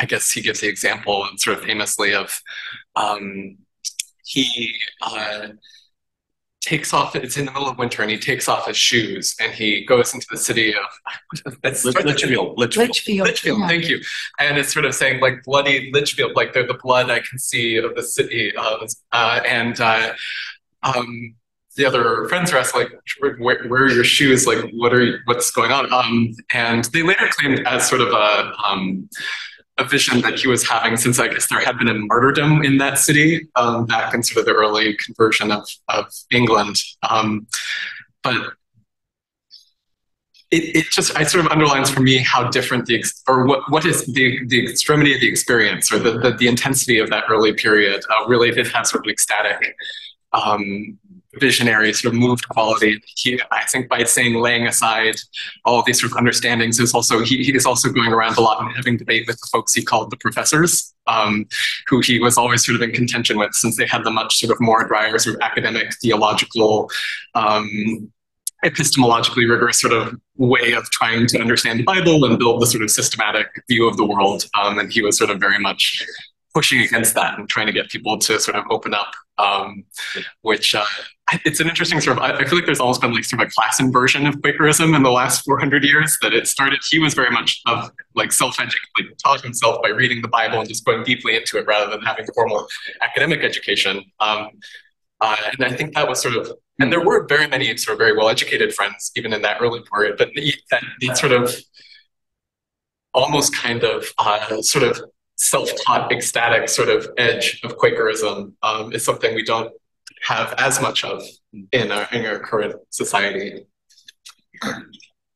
guess he gives the example sort of famously of he takes off, it's in the middle of winter, and he takes off his shoes and he goes into the city of Litchfield, Yeah. thank you. And it's sort of saying like bloody Litchfield, like they're the blood I can see of the city. The other friends are asking, like, where are your shoes? Like, what's going on? And they later claimed as sort of a vision that he was having, since I guess there had been a martyrdom in that city back in sort of the early conversion of England. But it just sort of underlines for me how different what is the extremity of the experience, or the intensity of that early period really did have sort of ecstatic visionary sort of moved quality. I think by laying aside all these sort of understandings, he is also going around a lot and having debate with the folks he called the professors, who he was always sort of in contention with, since they had the much sort of more drier sort of academic, theological, epistemologically rigorous sort of way of trying to understand the Bible and build the sort of systematic view of the world. And he was sort of very much pushing against that and trying to get people to sort of open up, which it's an interesting sort of, I feel like there's almost been like sort of a class inversion of Quakerism in the last 400 years, that it started, he was very much of like self-educated, like taught himself by reading the Bible and just going deeply into it rather than having formal academic education. And I think that was sort of, and there were very many sort of very well-educated friends even in that early period, but the sort of almost kind of sort of self-taught ecstatic sort of edge of Quakerism is something we don't have as much of in our current society.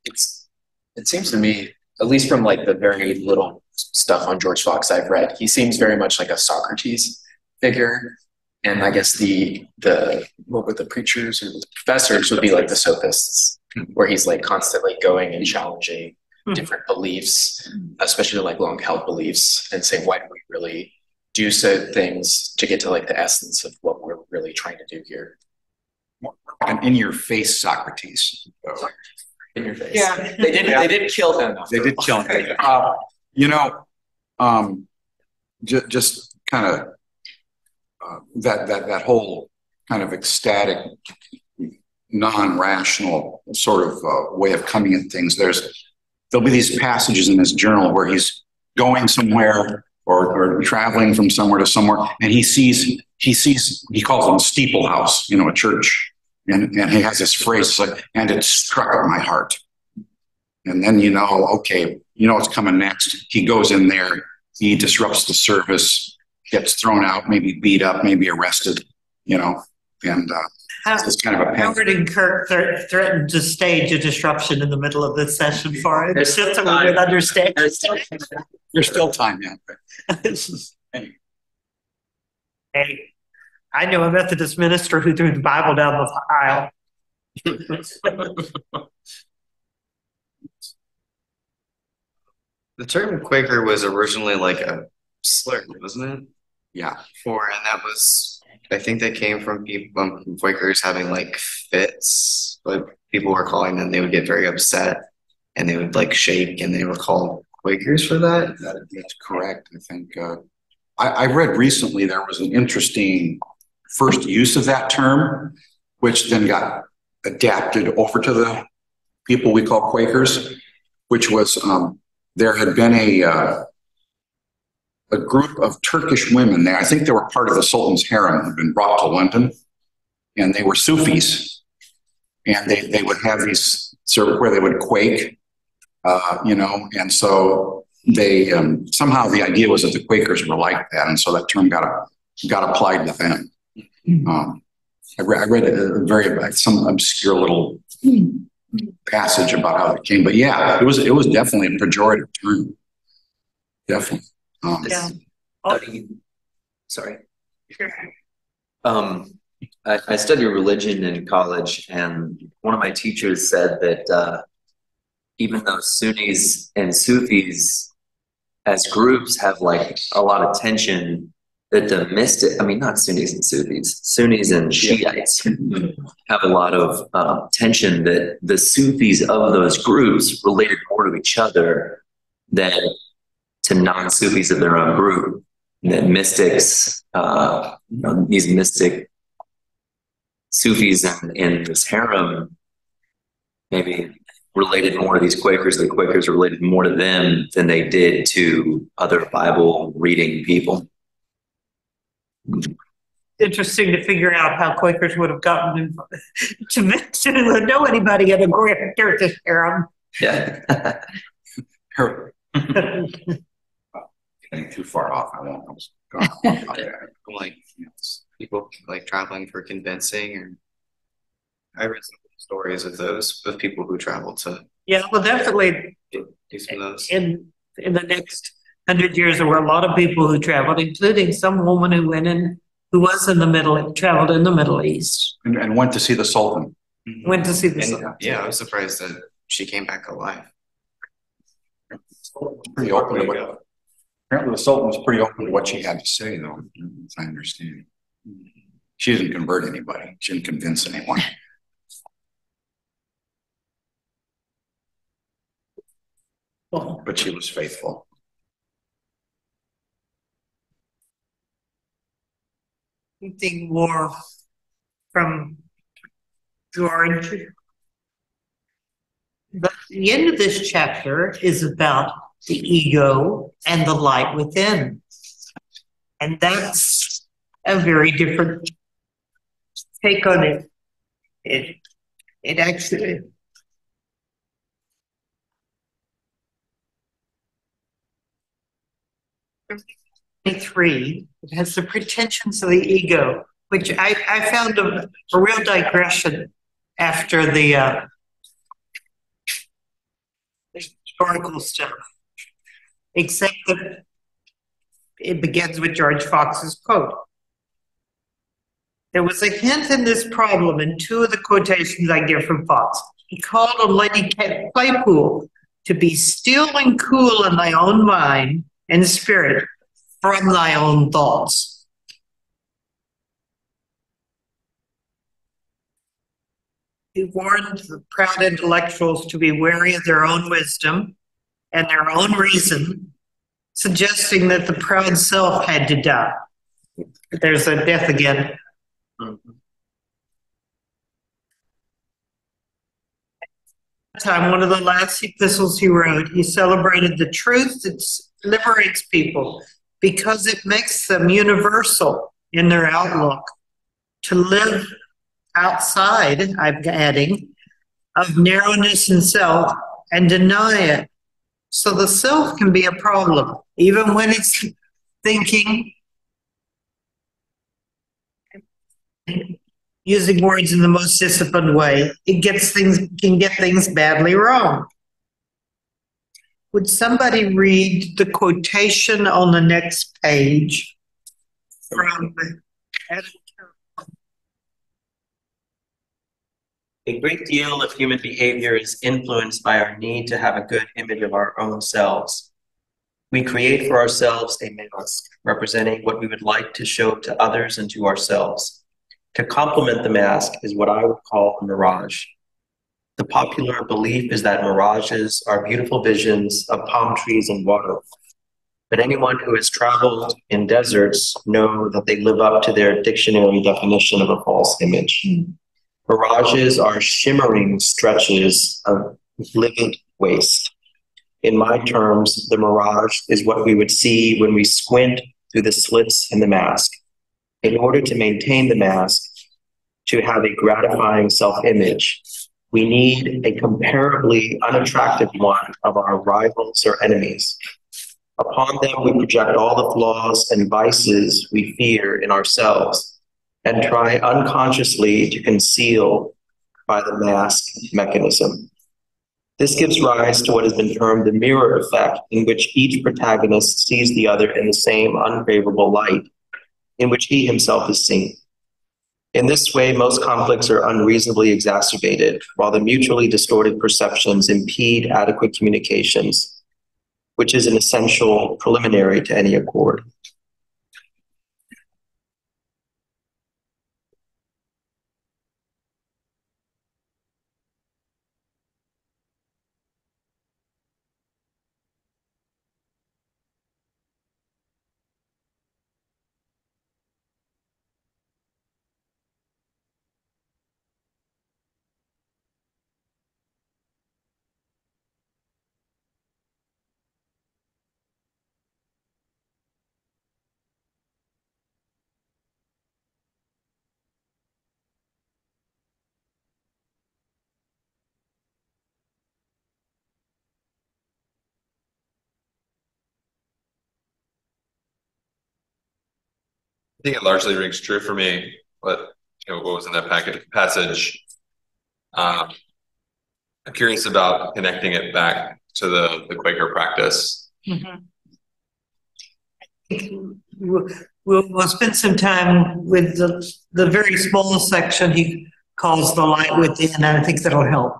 It seems to me, at least from like the very little stuff on George Fox I've read, he seems very much like a Socrates figure. And I guess what would the preachers or the professors would be like the sophists, where he's like constantly going and challenging different beliefs, especially like long held beliefs, and saying, why do we really do certain things to get to like the essence of what we're really trying to do here? An in-your-face Socrates. In your face. Yeah. They did kill him. They did kill him. Just kind of that whole kind of ecstatic, non-rational sort of way of coming at things. There'll be these passages in his journal where he's going somewhere or traveling from somewhere to somewhere, and he calls them steeple house, a church, and he has this phrase like, and it struck at my heart. And then okay, what's coming next. He goes in there, he disrupts the service, gets thrown out, maybe beat up, maybe arrested, and it's kind of a Howard and Kirk threatened to stage a disruption in the middle of this session for it. Just so we would understand. There's still time yet. Hey, I know a Methodist minister who threw the Bible down the aisle. The term Quaker was originally like a slur, wasn't it? Yeah. And that was, I think that came from people, Quakers having like fits, but people were calling them, they would get very upset and they would like shake, and they were called Quakers for that. That's correct. I think I read recently there was an interesting first use of that term, which then got adapted over to the people we call Quakers, which was there had been a group of Turkish women there. I think they were part of the Sultan's harem, had been brought to London, and they were Sufis, and they would have these sort of where they would quake, and so they somehow the idea was that the Quakers were like that, and so that term got applied to them. I read some obscure little passage about how it came, but yeah, it was definitely a pejorative term, definitely. Sorry. I studied religion in college, and one of my teachers said that even though Sunnis and Sufis as groups have like a lot of tension, that not Sunnis and Sufis, Sunnis and Shiites have a lot of tension, that the Sufis of those groups related more to each other than to non-Sufis of their own group. And that mystics, these mystic Sufis in this harem maybe related more to these Quakers. The Quakers related more to them than they did to other Bible reading people. Interesting to figure out how Quakers would have gotten to know anybody in a great Turkish harem. Yeah. Getting too far off, I won't. Like people like traveling for convincing, or I read some stories of those of people who travel to. Yeah, well, definitely. Do some of those. In the next 100 years, there were a lot of people who traveled, including some woman who traveled in the Middle East. And went to see the Sultan. Went to see the Sultan. Yeah, I was surprised that she came back alive. Pretty open to what, apparently the Sultan was pretty open to what she had to say, though, as I understand. She didn't convert anybody. She didn't convince anyone. But she was faithful. Anything more from George? But the end of this chapter is about the ego and the light within. And that's a very different take on it. It actually... It has the pretensions of the ego, which I found a real digression after the historical stuff, except that it begins with George Fox's quote. There was a hint in this problem in two of the quotations I give from Fox. He called on Lady Claypool to be still and cool in thy own mind and spirit from thy own thoughts. He warned the proud intellectuals to be wary of their own wisdom and their own reason, suggesting that the proud self had to die. There's a death again. Time, one of the last epistles he wrote, he celebrated the truth that liberates people because it makes them universal in their outlook. To live outside, I'm adding, of narrowness and self and deny it. So the self can be a problem, even when it's thinking, using words in the most disciplined way. Can get things badly wrong. Would somebody read the quotation on the next page from A great deal of human behavior is influenced by our need to have a good image of our own selves. We create for ourselves a mask representing what we would like to show to others and to ourselves. To complement the mask is what I would call a mirage. The popular belief is that mirages are beautiful visions of palm trees and water. But anyone who has traveled in deserts know that they live up to their dictionary definition of a false image. Mirages are shimmering stretches of livid waste. In my terms, the mirage is what we would see when we squint through the slits in the mask. In order to maintain the mask, to have a gratifying self-image, we need a comparably unattractive one of our rivals or enemies. Upon them, we project all the flaws and vices we fear in ourselves and try unconsciously to conceal by the mask mechanism. This gives rise to what has been termed the mirror effect, in which each protagonist sees the other in the same unfavorable light in which he himself is seen. In this way, most conflicts are unreasonably exacerbated, while the mutually distorted perceptions impede adequate communications, which is an essential preliminary to any accord. I think it largely rings true for me. What was in that passage? I'm curious about connecting it back to the Quaker practice. We'll spend some time with the very small section he calls the light within, and I think that'll help.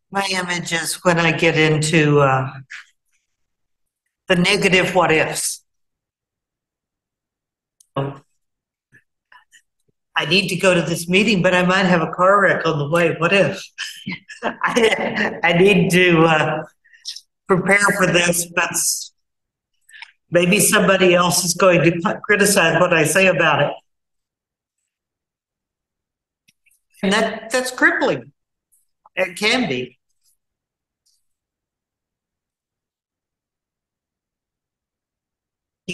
My image is when I get into the negative what ifs. I need to go to this meeting, but I might have a car wreck on the way. What if? I need to prepare for this, but maybe somebody else is going to criticize what I say about it. And that's crippling. It can be.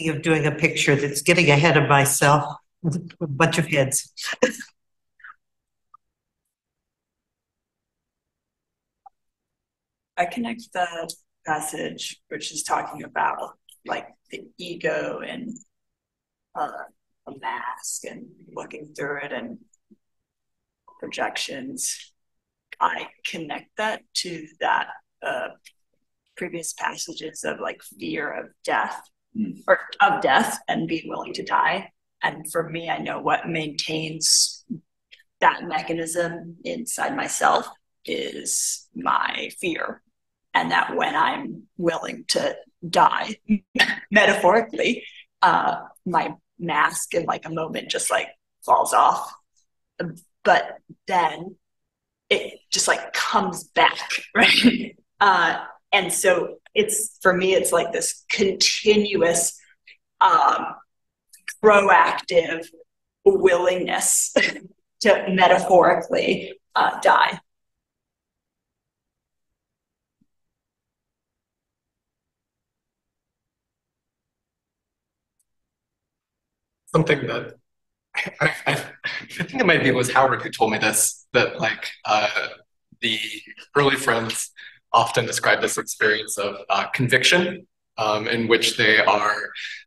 Of doing a picture that's getting ahead of myself with a bunch of heads. I connect the passage which is talking about like the ego and a mask and looking through it and projections. I connect that to that previous passages of like fear of death or of death and being willing to die. And for me, I know what maintains that mechanism inside myself is my fear. And that when I'm willing to die, metaphorically, my mask in like a moment just like falls off. But then it just like comes back, right? And so for me, it's like this continuous, proactive willingness to metaphorically die. Something that I think it might be, it was Howard who told me this, that like the early friends often describe this experience of conviction, in which they are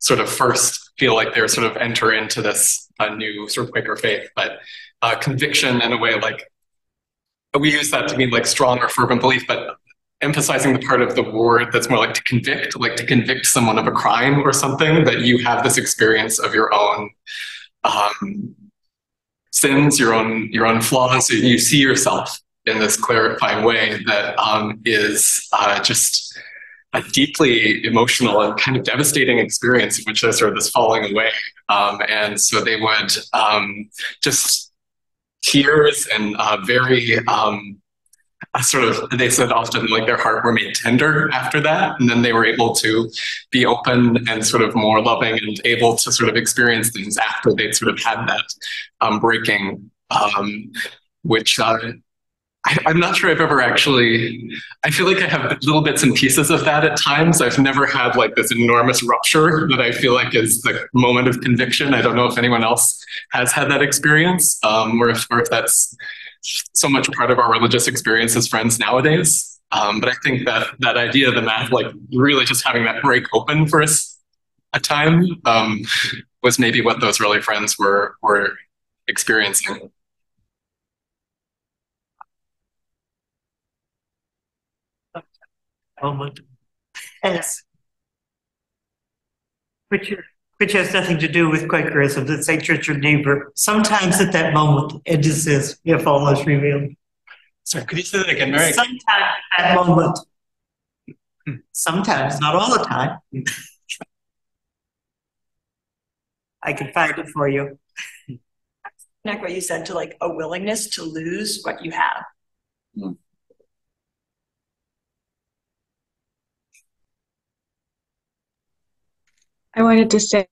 sort of first feel like they're sort of enter into this new sort of Quaker faith, but conviction in a way like we use that to mean like strong or fervent belief, but emphasizing the part of the word that's more like to convict someone of a crime or something, that you have this experience of your own sins, your own flaws. You see yourself in this clarifying way that is just a deeply emotional and kind of devastating experience in which there's sort of this falling away. And so they would just tears and very sort of, they said often like their heart were made tender after that, and then they were able to be open and sort of more loving and able to sort of experience things after they'd sort of had that breaking, which I'm not sure I've ever actually, I feel like I have little bits and pieces of that at times. I've never had like this enormous rupture that I feel like is the moment of conviction. I don't know if anyone else has had that experience, or if that's so much part of our religious experience as friends nowadays. But I think that idea of the math, like really just having that break open for us a time, was maybe what those early friends were experiencing. Moment. Yes. Which has nothing to do with Quakerism. It's St. Richard Niebuhr. Sometimes at that moment, it just is, if all is revealed. Sorry, could you say that again, Mary? Sometimes at that moment. Sometimes, not all the time. I can find it for you. Like what you said, to like a willingness to lose what you have. I wanted to say,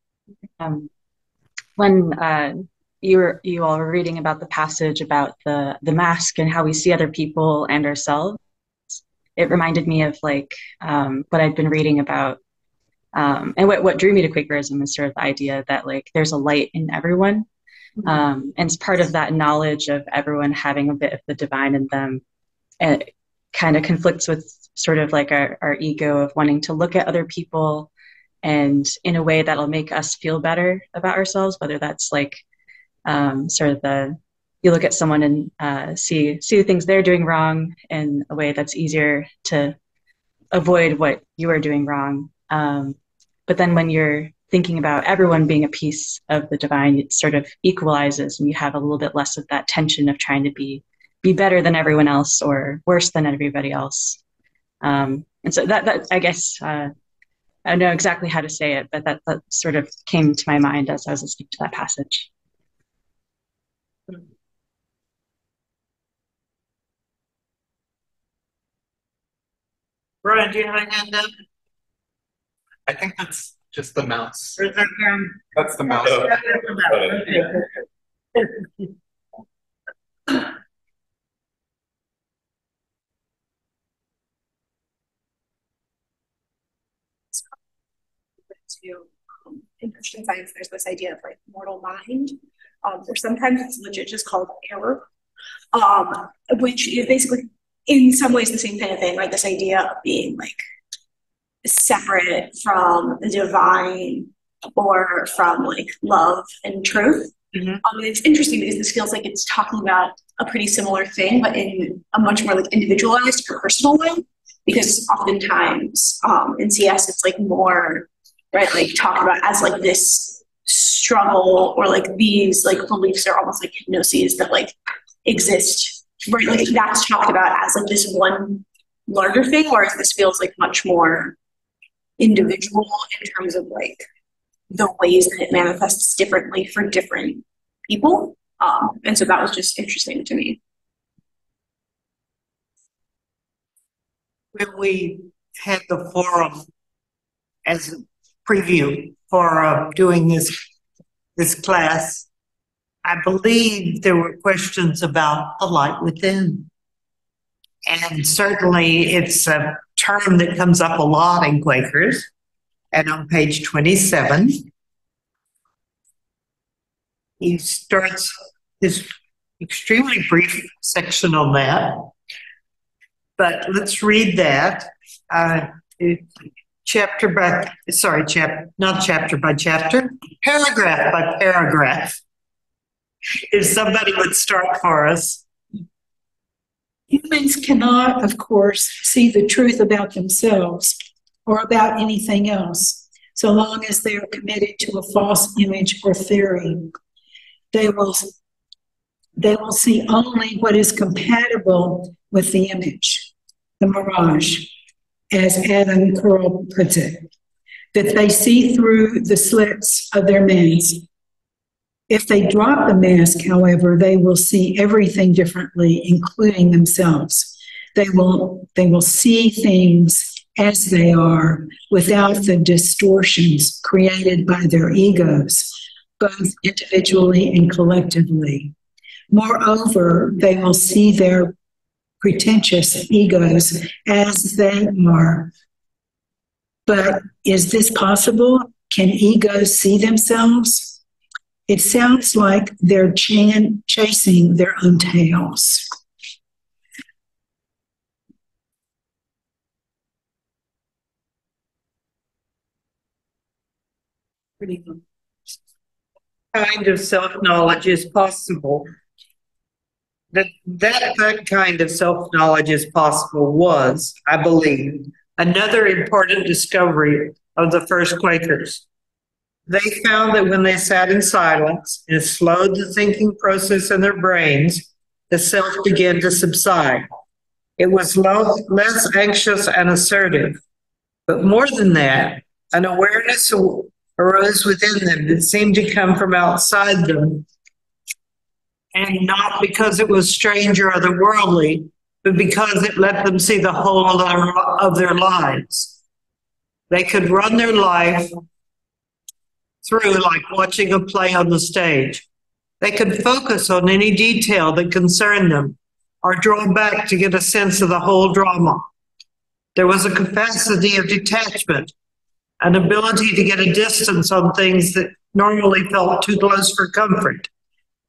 when you all were reading about the passage about the mask and how we see other people and ourselves, it reminded me of like what I'd been reading about, and what drew me to Quakerism is sort of the idea that like there's a light in everyone, and it's part of that knowledge of everyone having a bit of the divine in them, and it kind of conflicts with sort of like our ego of wanting to look at other people and in a way that'll make us feel better about ourselves, whether that's like sort of you look at someone and see the things they're doing wrong in a way that's easier to avoid what you are doing wrong. But then when you're thinking about everyone being a piece of the divine, it sort of equalizes, and you have a little bit less of that tension of trying to be better than everyone else or worse than everybody else. And so that I guess, I don't know exactly how to say it, but that sort of came to my mind as I was listening to that passage. Brian, do you have a hand up? I think that's just the mouse. Or is that Karen? That's the mouse. In Christian Science, there's this idea of like mortal mind, or sometimes it's legit just called error, which is basically in some ways the same kind of thing, like this idea of being like separate from the divine or from like love and truth. And it's interesting because this feels like it's talking about a pretty similar thing, but in a much more like individualized or personal way, because oftentimes in CS it's like more right, like talk about as like this struggle or like these like beliefs are almost like hypnoses that like exist, right? Like that's talked about as like this one larger thing, whereas this feels like much more individual in terms of like the ways that it manifests differently for different people. And so that was just interesting to me. When we had the forum as a preview for doing this class, I believe there were questions about the light within. And certainly it's a term that comes up a lot in Quakers. And on page 27, he starts his extremely brief section on that. But let's read that not chapter by chapter, paragraph by paragraph. If somebody would start for us. Humans cannot, of course, see the truth about themselves or about anything else, so long as they are committed to a false image or theory. They will see only what is compatible with the image, the mirage, as Adam Curl puts it, that they see through the slits of their mask. If they drop the mask, however, they will see everything differently, including themselves. They will see things as they are without the distortions created by their egos, both individually and collectively. Moreover, they will see their pretentious egos as they are. But is this possible? Can egos see themselves? It sounds like they're chasing their own tails. Kind of self-knowledge is possible. That kind of self-knowledge is possible was, I believe, another important discovery of the first Quakers. They found that when they sat in silence and slowed the thinking process in their brains, the self began to subside. It was less anxious and assertive. But more than that, an awareness arose within them that seemed to come from outside them, and not because it was strange or otherworldly, but because it let them see the whole of their lives. They could run their life through like watching a play on the stage. They could focus on any detail that concerned them or draw back to get a sense of the whole drama. There was a capacity of detachment, an ability to get a distance on things that normally felt too close for comfort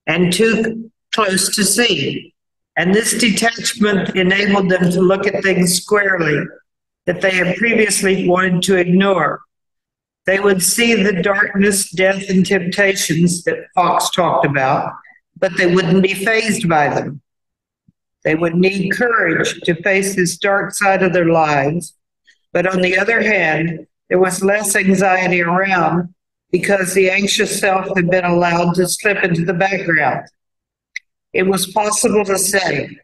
and too close to see. And this detachment enabled them to look at things squarely that they had previously wanted to ignore. They would see the darkness, death, and temptations that Fox talked about, but they wouldn't be fazed by them. They would need courage to face this dark side of their lives, but on the other hand, there was less anxiety around because the anxious self had been allowed to slip into the background. It was possible to say,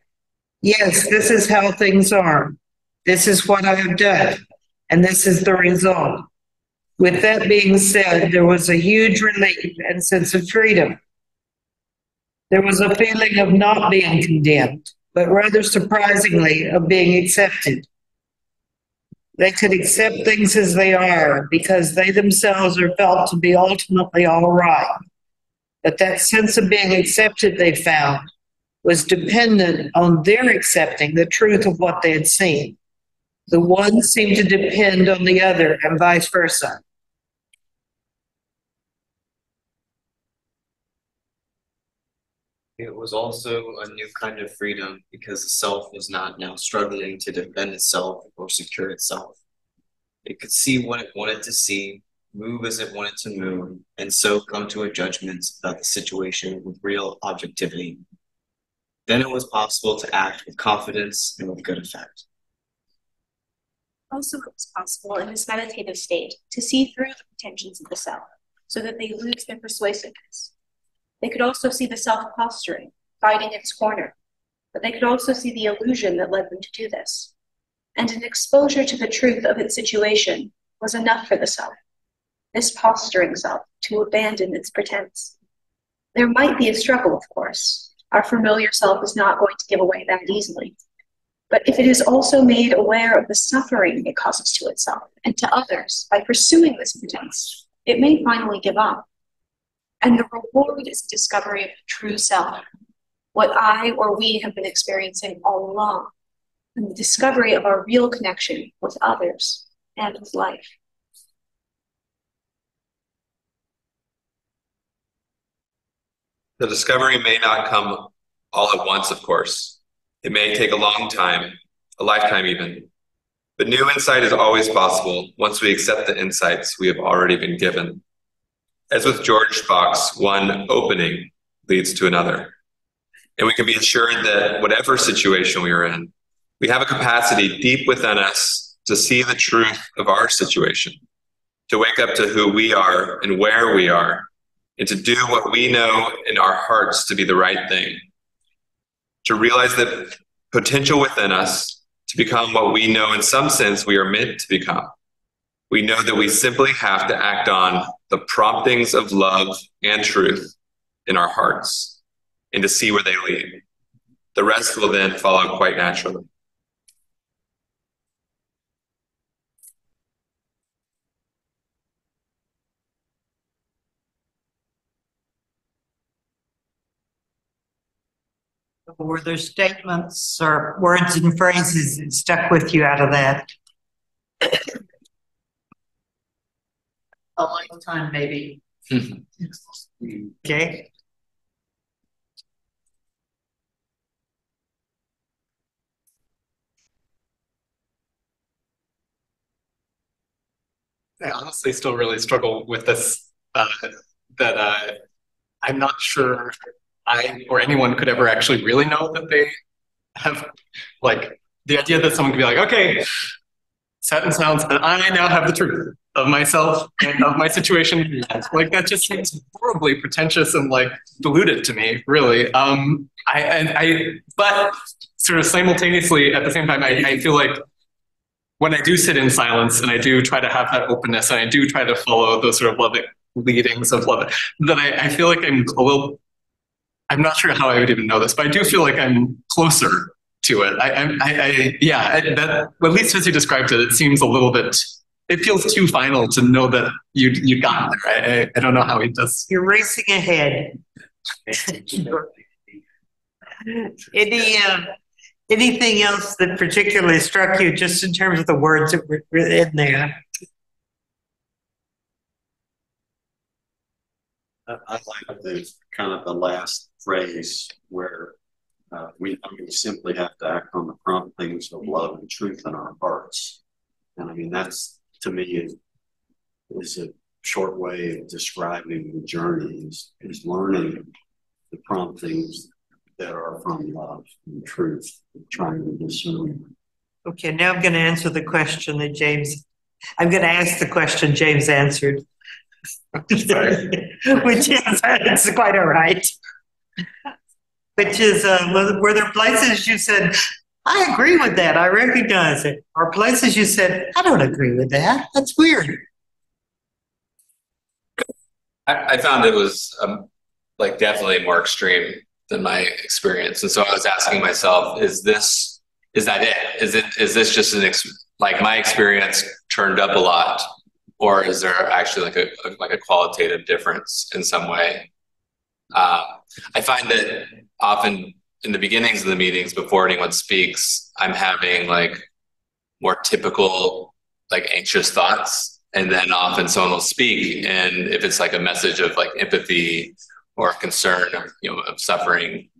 yes, this is how things are. This is what I have done, and this is the result. With that being said, there was a huge relief and sense of freedom. There was a feeling of not being condemned, but rather surprisingly of being accepted. They could accept things as they are because they themselves are felt to be ultimately all right. But that sense of being accepted, they found, was dependent on their accepting the truth of what they had seen. The one seemed to depend on the other and vice versa. It was also a new kind of freedom because the self was not now struggling to defend itself or secure itself. It could see what it wanted to see, move as it wanted to move, and so come to a judgment about the situation with real objectivity. Then it was possible to act with confidence and with good effect. Also, it was possible in this meditative state to see through the pretensions of the self so that they lose their persuasiveness. They could also see the self posturing, fighting its corner, but they could also see the illusion that led them to do this. And an exposure to the truth of its situation was enough for the self, this posturing self, to abandon its pretense. There might be a struggle, of course. Our familiar self is not going to give away that easily. But if it is also made aware of the suffering it causes to itself and to others by pursuing this pretense, it may finally give up. And the reward is the discovery of the true self, what I or we have been experiencing all along, and the discovery of our real connection with others and with life. The discovery may not come all at once, of course. It may take a long time, a lifetime even. But new insight is always possible once we accept the insights we have already been given. As with George Fox, one opening leads to another. And we can be assured that whatever situation we are in, we have a capacity deep within us to see the truth of our situation, to wake up to who we are and where we are, and to do what we know in our hearts to be the right thing. To realize the potential within us to become what we know in some sense we are meant to become. We know that we simply have to act on the promptings of love and truth in our hearts and to see where they lead. The rest will then follow quite naturally. Were there statements or words and phrases that stuck with you out of that? A lifetime, maybe. Okay. I honestly still really struggle with this, I'm not sure I or anyone could ever actually really know that they have, like, the idea that someone could be like, okay, set in silence, and I now have the truth of myself and of my situation. Like, that just seems horribly pretentious and like diluted to me, really. But sort of simultaneously at the same time, I feel like when I do sit in silence and I do try to have that openness and I do try to follow those sort of loving leadings of love, that I feel like I'm not sure how I would even know this, but I do feel like I'm closer to it. That, at least as you described it, it seems a little bit, it feels too final to know that you got there. I don't know how he does. You're racing ahead. Anything else that particularly struck you just in terms of the words that were in there? I like the last phrase where we simply have to act on the promptings of love and truth in our hearts. And I mean, that's, to me, is a short way of describing the journey, is learning the promptings that are from love and truth, trying to discern. Okay, now I'm going to answer the question that I'm going to ask the question James answered. Which is, it's quite all right. Which is, were there places you said, I agree with that, I recognize it, or places you said, I don't agree with that, that's weird? I found it was like definitely more extreme than my experience, and so I was asking myself, is that it? Is this just like my experience turned up a lot? Or is there actually like a qualitative difference in some way? I find that often in the beginnings of the meetings, before anyone speaks, I'm having like more typical like anxious thoughts, and then often someone will speak, and if it's like a message of like empathy or concern, of suffering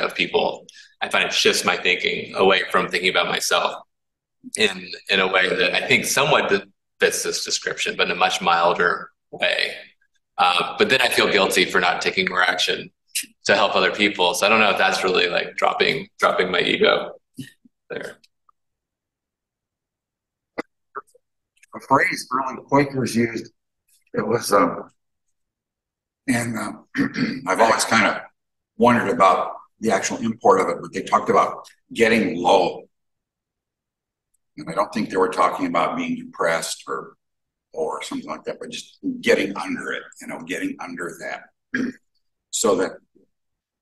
of people, I find it shifts my thinking away from thinking about myself in a way that I think somewhat fits this description, but in a much milder way. But then I feel guilty for not taking more action to help other people. So I don't know if that's really like dropping my ego there. A phrase early Quakers used, it was, I've always kind of wondered about the actual import of it, but they talked about getting low. And I don't think they were talking about being depressed or something like that, but just getting under it, getting under that, so that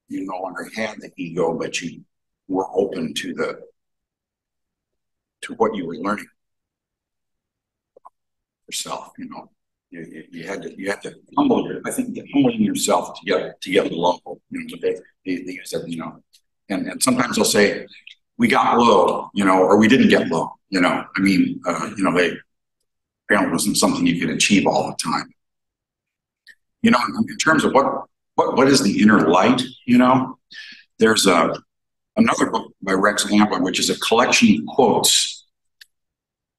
you no longer had the ego, but you were open to the to what you were learning yourself. You had to humble. I think humbling yourself to get low. They use that. And sometimes they'll say we got low, or we didn't get low. They apparently wasn't something you could achieve all the time. In terms of what is the inner light, there's another book by Rex Ambler, which is a collection of quotes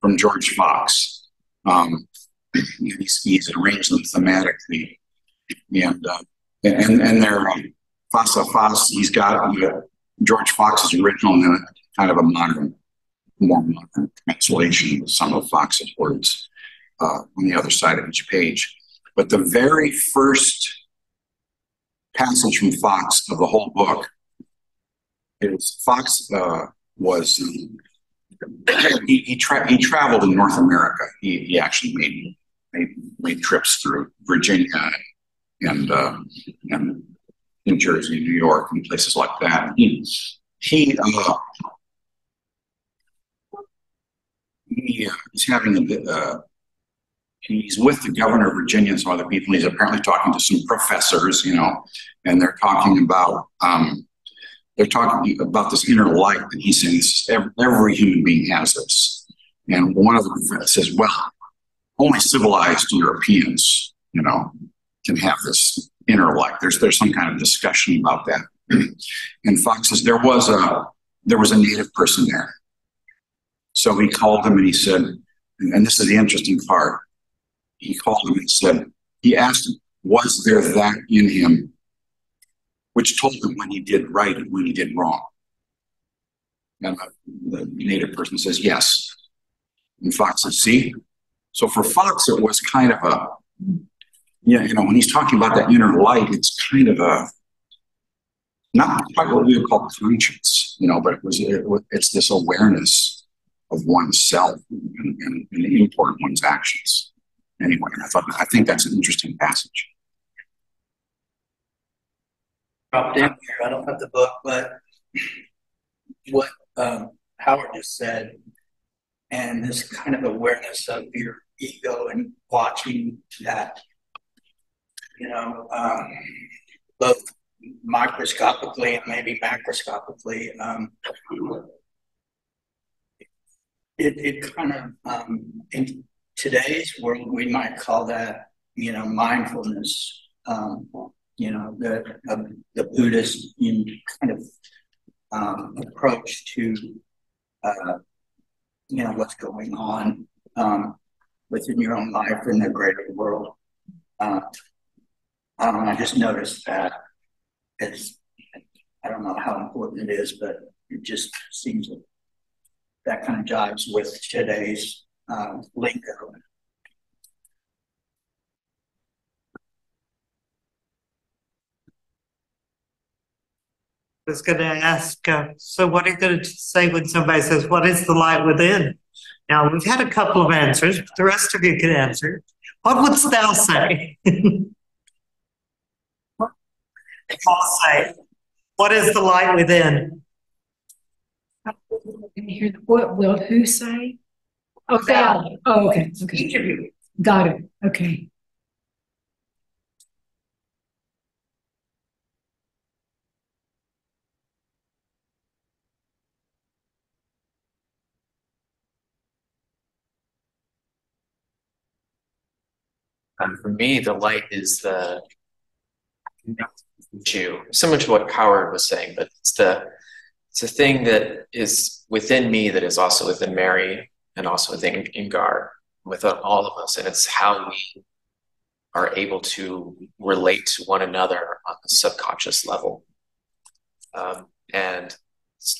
from George Fox. He's arranged them thematically, and they're face. He's got George Fox's original and then kind of a more modern translation of some of Fox's words on the other side of each page. But the very first passage from Fox of the whole book is Fox was he traveled in North America. He actually made trips through Virginia and New Jersey, New York, and places like that. He's having he's with the governor of Virginia and some other people. He's apparently talking to some professors, and they're talking about this inner light that he's saying every human being has this. And one of the professors says, well, only civilized Europeans, can have this inner light. There's some kind of discussion about that. And Fox says there was a native person there. So he called him and he said, and this is the interesting part. He called him and he asked him, was there that in him which told him when he did right and when he did wrong? And the native person says, yes. And Fox says, see? So for Fox, it was kind of when he's talking about that inner light, it's kind of not quite what we would call conscience, but it's this awareness of oneself and the import of one's actions. Anyway, I think that's an interesting passage. Dropped in here. I don't have the book, but what Howard just said, and this kind of awareness of your ego and watching that, both microscopically and maybe macroscopically, it kind of in today's world we might call that mindfulness. The Buddhist kind of approach to what's going on within your own life and the greater world. I just noticed that I don't know how important it is, but it just seems that kind of jives with today's lingo. I was going to ask, so what are you going to say when somebody says, what is the light within? Now, we've had a couple of answers, but the rest of you can answer. What wouldst thou say? Paul say, what is the light within? What will who say? Oh, thou. Oh, okay. Okay. Got it. Okay. For me, the light is the similar to what Howard was saying, but it's a thing that is within me that is also within Mary and also within Ingar, within all of us, and it's how we are able to relate to one another on the subconscious level, and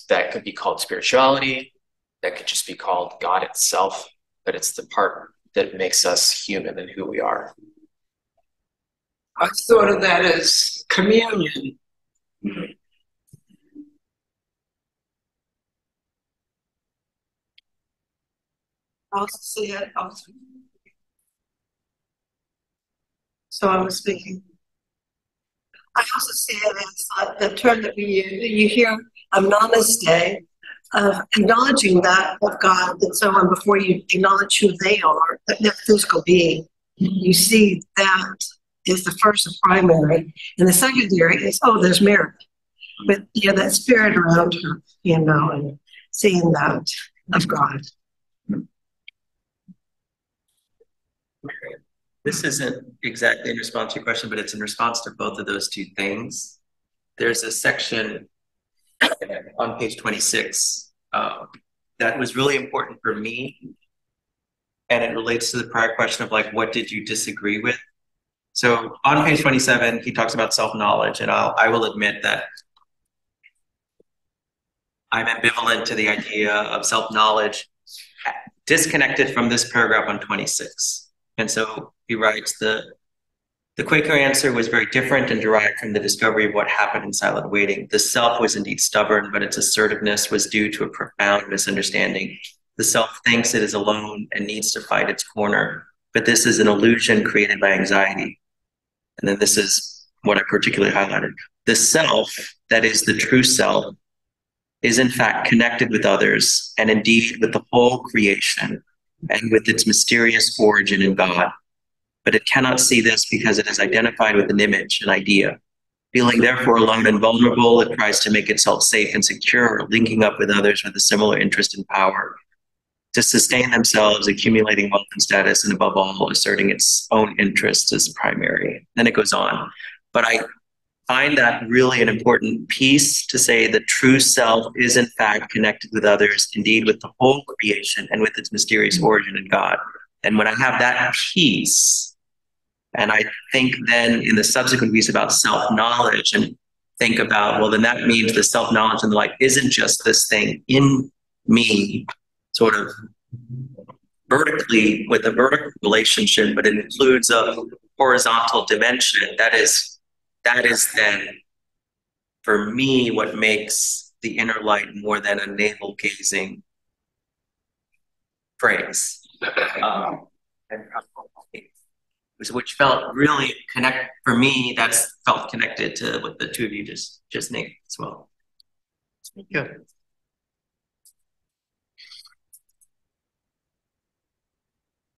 that could be called spirituality, that could just be called God itself, but it's the part that makes us human and who we are. I thought of that as communion. I also see it also. So I was speaking. I also see it as the term that we use. You hear a namaste, of acknowledging that of God, that someone before you acknowledge who they are, that physical being, you see that is the first and primary, and the secondary is, oh, there's Mary, but that spirit around her, and seeing that of God. This isn't exactly in response to your question, but it's in response to both of those two things. There's a section on page 26 that was really important for me. And it relates to the prior question of like, what did you disagree with? So on page 27, he talks about self-knowledge, and I will admit that I'm ambivalent to the idea of self-knowledge disconnected from this paragraph on 26. And so he writes, the Quaker answer was very different and derived from the discovery of what happened in silent waiting. The self was indeed stubborn, but its assertiveness was due to a profound misunderstanding. The self thinks it is alone and needs to fight its corner, but this is an illusion created by anxiety. And then this is what I particularly highlighted. The self, that is the true self, is in fact connected with others and indeed with the whole creation and with its mysterious origin in God. But it cannot see this because it is identified with an image, an idea. Feeling therefore alone and vulnerable, it tries to make itself safe and secure, linking up with others with a similar interest and power. To sustain themselves, accumulating wealth and status, and above all, asserting its own interests as primary. Then it goes on. But I find that really an important piece to say the true self is in fact connected with others, indeed with the whole creation and with its mysterious origin in God. And when I have that piece, and I think then in the subsequent piece about self-knowledge and think about, well, then that means the self-knowledge and the like isn't just this thing in me, sort of vertically with a vertical relationship, but it includes a horizontal dimension. That is then, for me, what makes the inner light more than a navel-gazing phrase. Which felt really for me, that's felt connected to what the two of you just named as well. Good.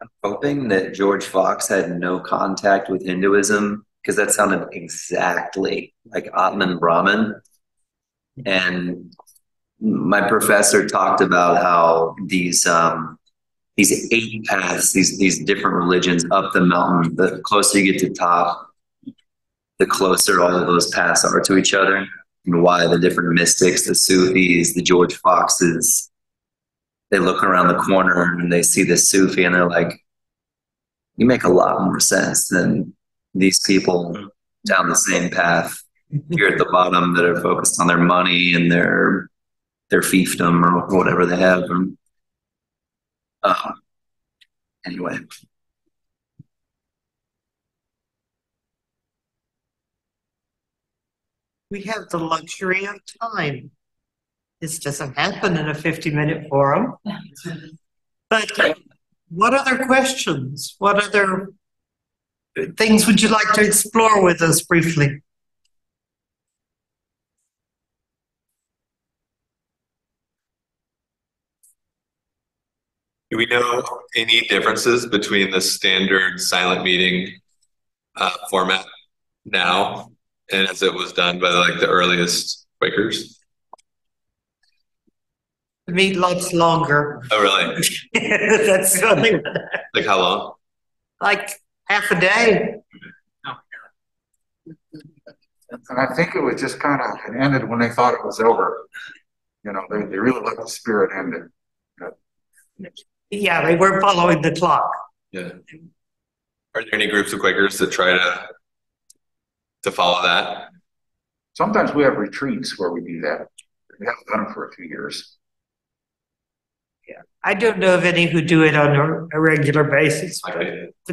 I'm hoping that George Fox had no contact with Hinduism, because that sounded exactly like Atman Brahman. And my professor talked about how these 8 paths, these different religions up the mountain, the closer you get to the top, the closer all of those paths are to each other, and why the different mystics, the Sufis, the George Foxes, they look around the corner and they see this Sufi and they're like, you make a lot more sense than these people down the same path here at the bottom that are focused on their money and their fiefdom or whatever they have. Anyway. We have the luxury of time. This doesn't happen in a 50-minute forum. But what other questions? What other things would you like to explore with us briefly? Do we know any differences between the standard silent meeting format now and as it was done by the earliest Quakers? To meet lots longer. Oh, really? That's the only one. Like how long? Like half a day. And I think it was just kind of, it ended when they thought it was over. They really let the spirit end it. Yeah, they weren't following the clock. Yeah. Are there any groups of Quakers that try to follow that? Sometimes we have retreats where we do that. We haven't done it for a few years. Yeah, I don't know of any who do it on a regular basis, but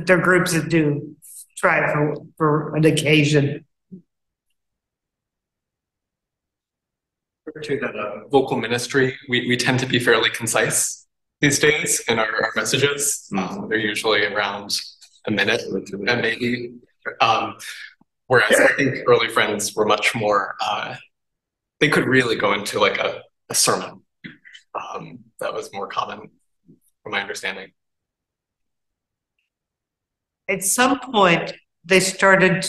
there are groups that do try it for an occasion. To that vocal ministry, we tend to be fairly concise these days in our messages. They're usually around a minute and maybe. Whereas I think early friends were much more, they could really go into like a sermon That was more common from my understanding. At some point, they started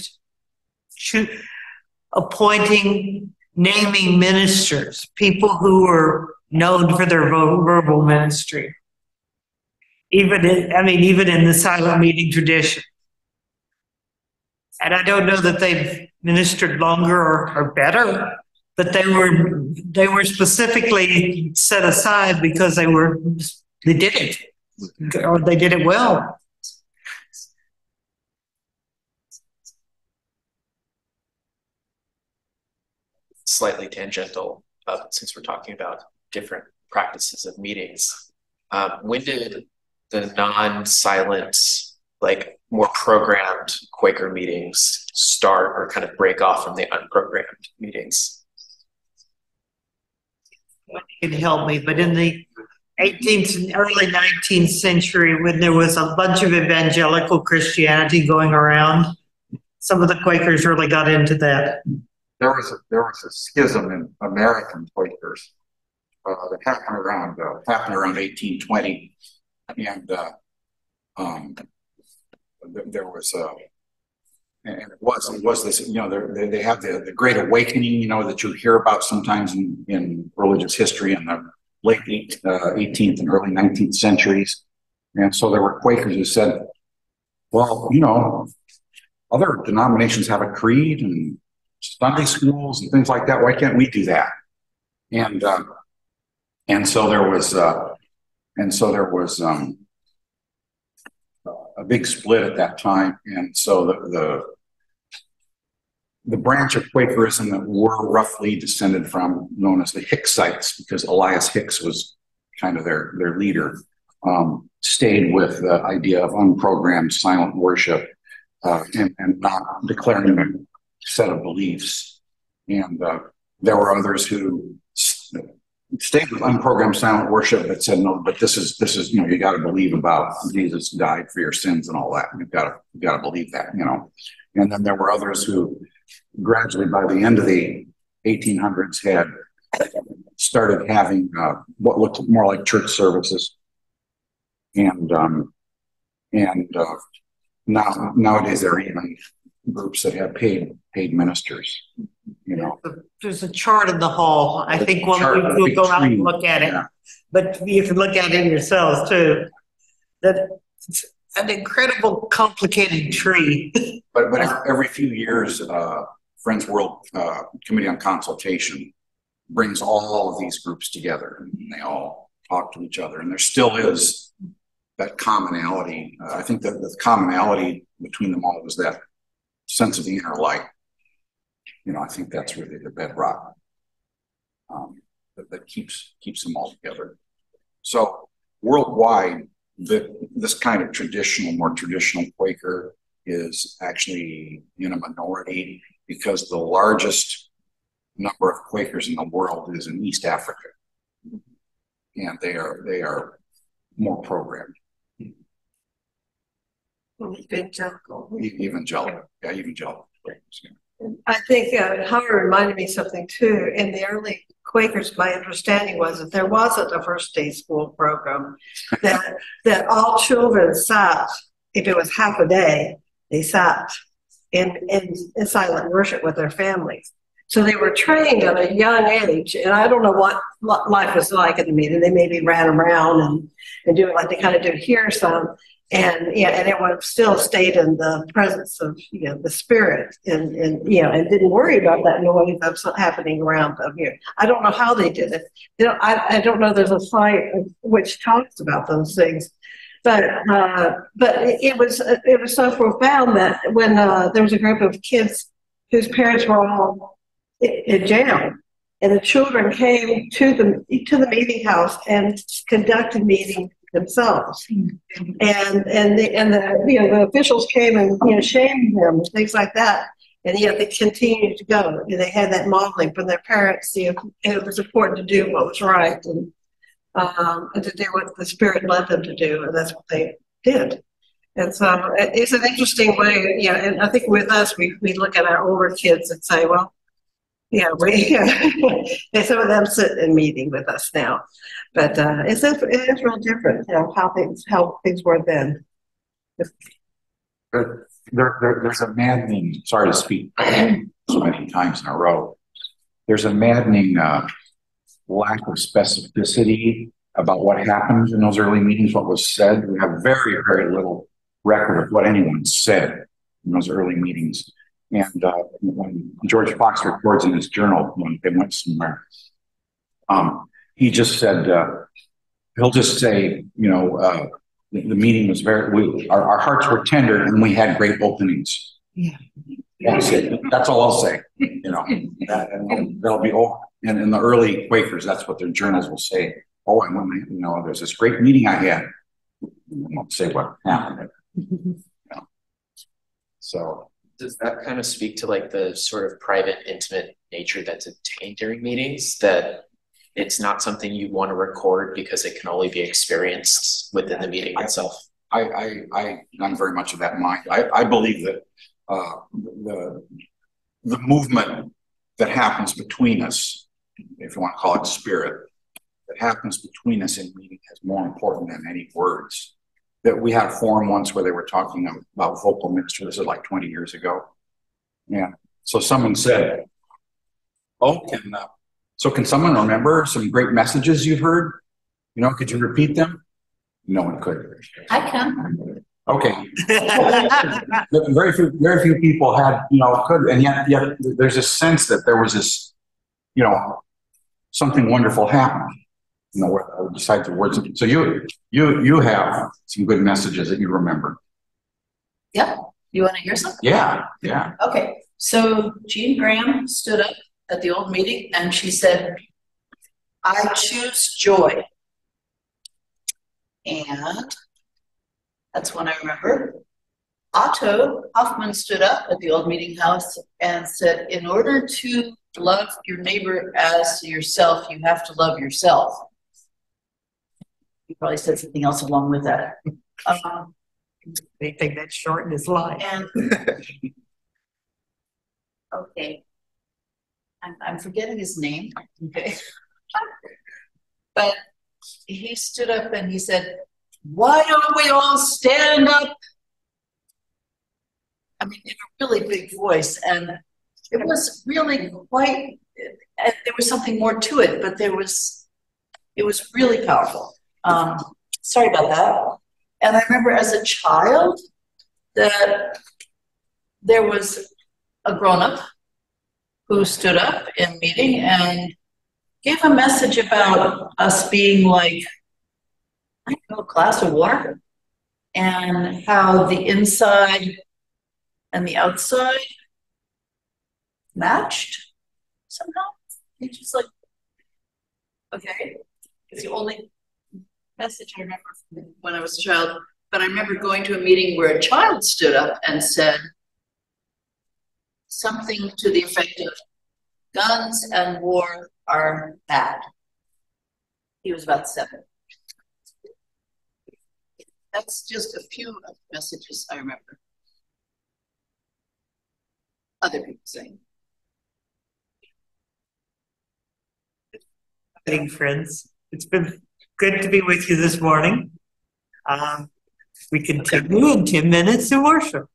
appointing, naming ministers, people who were known for their verbal ministry. Even in the silent meeting tradition. And I don't know that they've ministered longer or better, but they were specifically set aside because they did it, or they did it well. Slightly tangential, since we're talking about different practices of meetings. When did the non-silent, like more programmed Quaker meetings start or kind of break off from the unprogrammed meetings? It helped me, but in the 18th and early 19th century, when there was a bunch of evangelical Christianity going around, some of the Quakers really got into that. There was a schism in American Quakers that happened around 1820, and there was and it was this, they have the Great Awakening, that you hear about sometimes in religious history in the late 18th and early 19th centuries, and so there were Quakers who said, well, other denominations have a creed and Sunday schools and things like that. Why can't we do that? And so there was a big split at that time. And so the branch of Quakerism that we're roughly descended from, known as the Hicksites, because Elias Hicks was kind of their leader, stayed with the idea of unprogrammed silent worship and not declaring a set of beliefs. And there were others who stayed with unprogrammed silent worship but said, no, but this is you got to believe about Jesus died for your sins and all that. You've got to believe that, And then there were others who gradually, by the end of the 1800s, had started having what looked more like church services. And nowadays there are even groups that have paid ministers. There's a chart in the hall. I think we'll go out and look at it. Yeah. But you can look at it yourselves too. That's an incredible, complicated tree. but every few years, Friends World Committee on Consultation brings all of these groups together, and they all talk to each other. And there still is that commonality. I think that the commonality between them all was that sense of the inner light. I think that's really the bedrock that keeps them all together. So worldwide, this kind of more traditional Quaker is actually in a minority, because the largest number of Quakers in the world is in East Africa, and they are more programmed. Evangelical. Evangelical Quakers. Yeah. I think Howard reminded me something too. In the early Quakers, my understanding was that there wasn't a first day school program, that all children sat, if it was half a day, they sat in silent worship with their families. So they were trained at a young age, and I don't know what life was like at the meeting. They maybe ran around and do it like they kind of do here some. And everyone still stayed in the presence of the spirit, and didn't worry about that noise that's happening around them here. I don't know how they did it. I don't know. There's a site which talks about those things, but it was so profound that when there was a group of kids whose parents were all in jail, and the children came to the meeting house and conducted meetings themselves, and the officials came and shamed them, things like that, and yet they continued to go. They had that modeling from their parents. It was important to do what was right, and to do what the Spirit led them to do, and that's what they did. And so it's an interesting way, and I think with us, we look at our older kids and say, well, Yeah, and some of them sit in meeting with us now, but it is real different, you know, how things were then. There's a maddening, sorry to speak so many times in a row. There's a maddening lack of specificity about what happened in those early meetings, what was said. We have very, very little record of what anyone said in those early meetings. And when George Fox records in his journal when they went somewhere, he just said, he'll just say, you know, the meeting was our hearts were tender and we had great openings. Yeah. That's all I'll say, you know, and that'll be over. And in the early Quakers, that's what their journals will say. Oh, and when you know, there's this great meeting I had. I won't say what happened. You know. So does that kind of speak to like the sort of private, intimate nature that's attained during meetings, that it's not something you want to record because it can only be experienced within the meeting itself? I'm very much of that mind. I believe that the movement that happens between us, if you want to call it spirit, that happens between us in meeting is more important than any words. That we had a forum once where they were talking about vocal ministry. This is like 20 years ago. Yeah. So someone said, "Oh, can someone remember some great messages you heard? You know, could you repeat them?" No one could. I can. Okay. very few people had, you know, could, and yet there's a sense that there was this, you know, something wonderful happened. You know, besides the words. So you have some good messages that you remember. Yeah. You want to hear something? Yeah. Okay. So Jean Graham stood up at the old meeting and she said, "I choose joy." And that's when I remember. Otto Hoffman stood up at the old meeting house and said, "In order to love your neighbor as yourself, you have to love yourself." He probably said something else along with that. They think that's short in his life. Okay. I'm forgetting his name. Okay. But he stood up and he said, "Why don't we all stand up?" I mean, in a really big voice. And it was really quite, and there was something more to it, but it was really powerful. Sorry about that. And I remember as a child that there was a grown-up who stood up in meeting and gave a message about us being like, I don't know, a glass of water, and how the inside and the outside matched somehow. It's just like, okay, it's the only message I remember from when I was a child. But I remember going to a meeting where a child stood up and said something to the effect of, "Guns and war are bad." He was about 7. That's just a few of the messages I remember other people saying. Friends, it's been good to be with you this morning. We continue in 10 minutes of worship.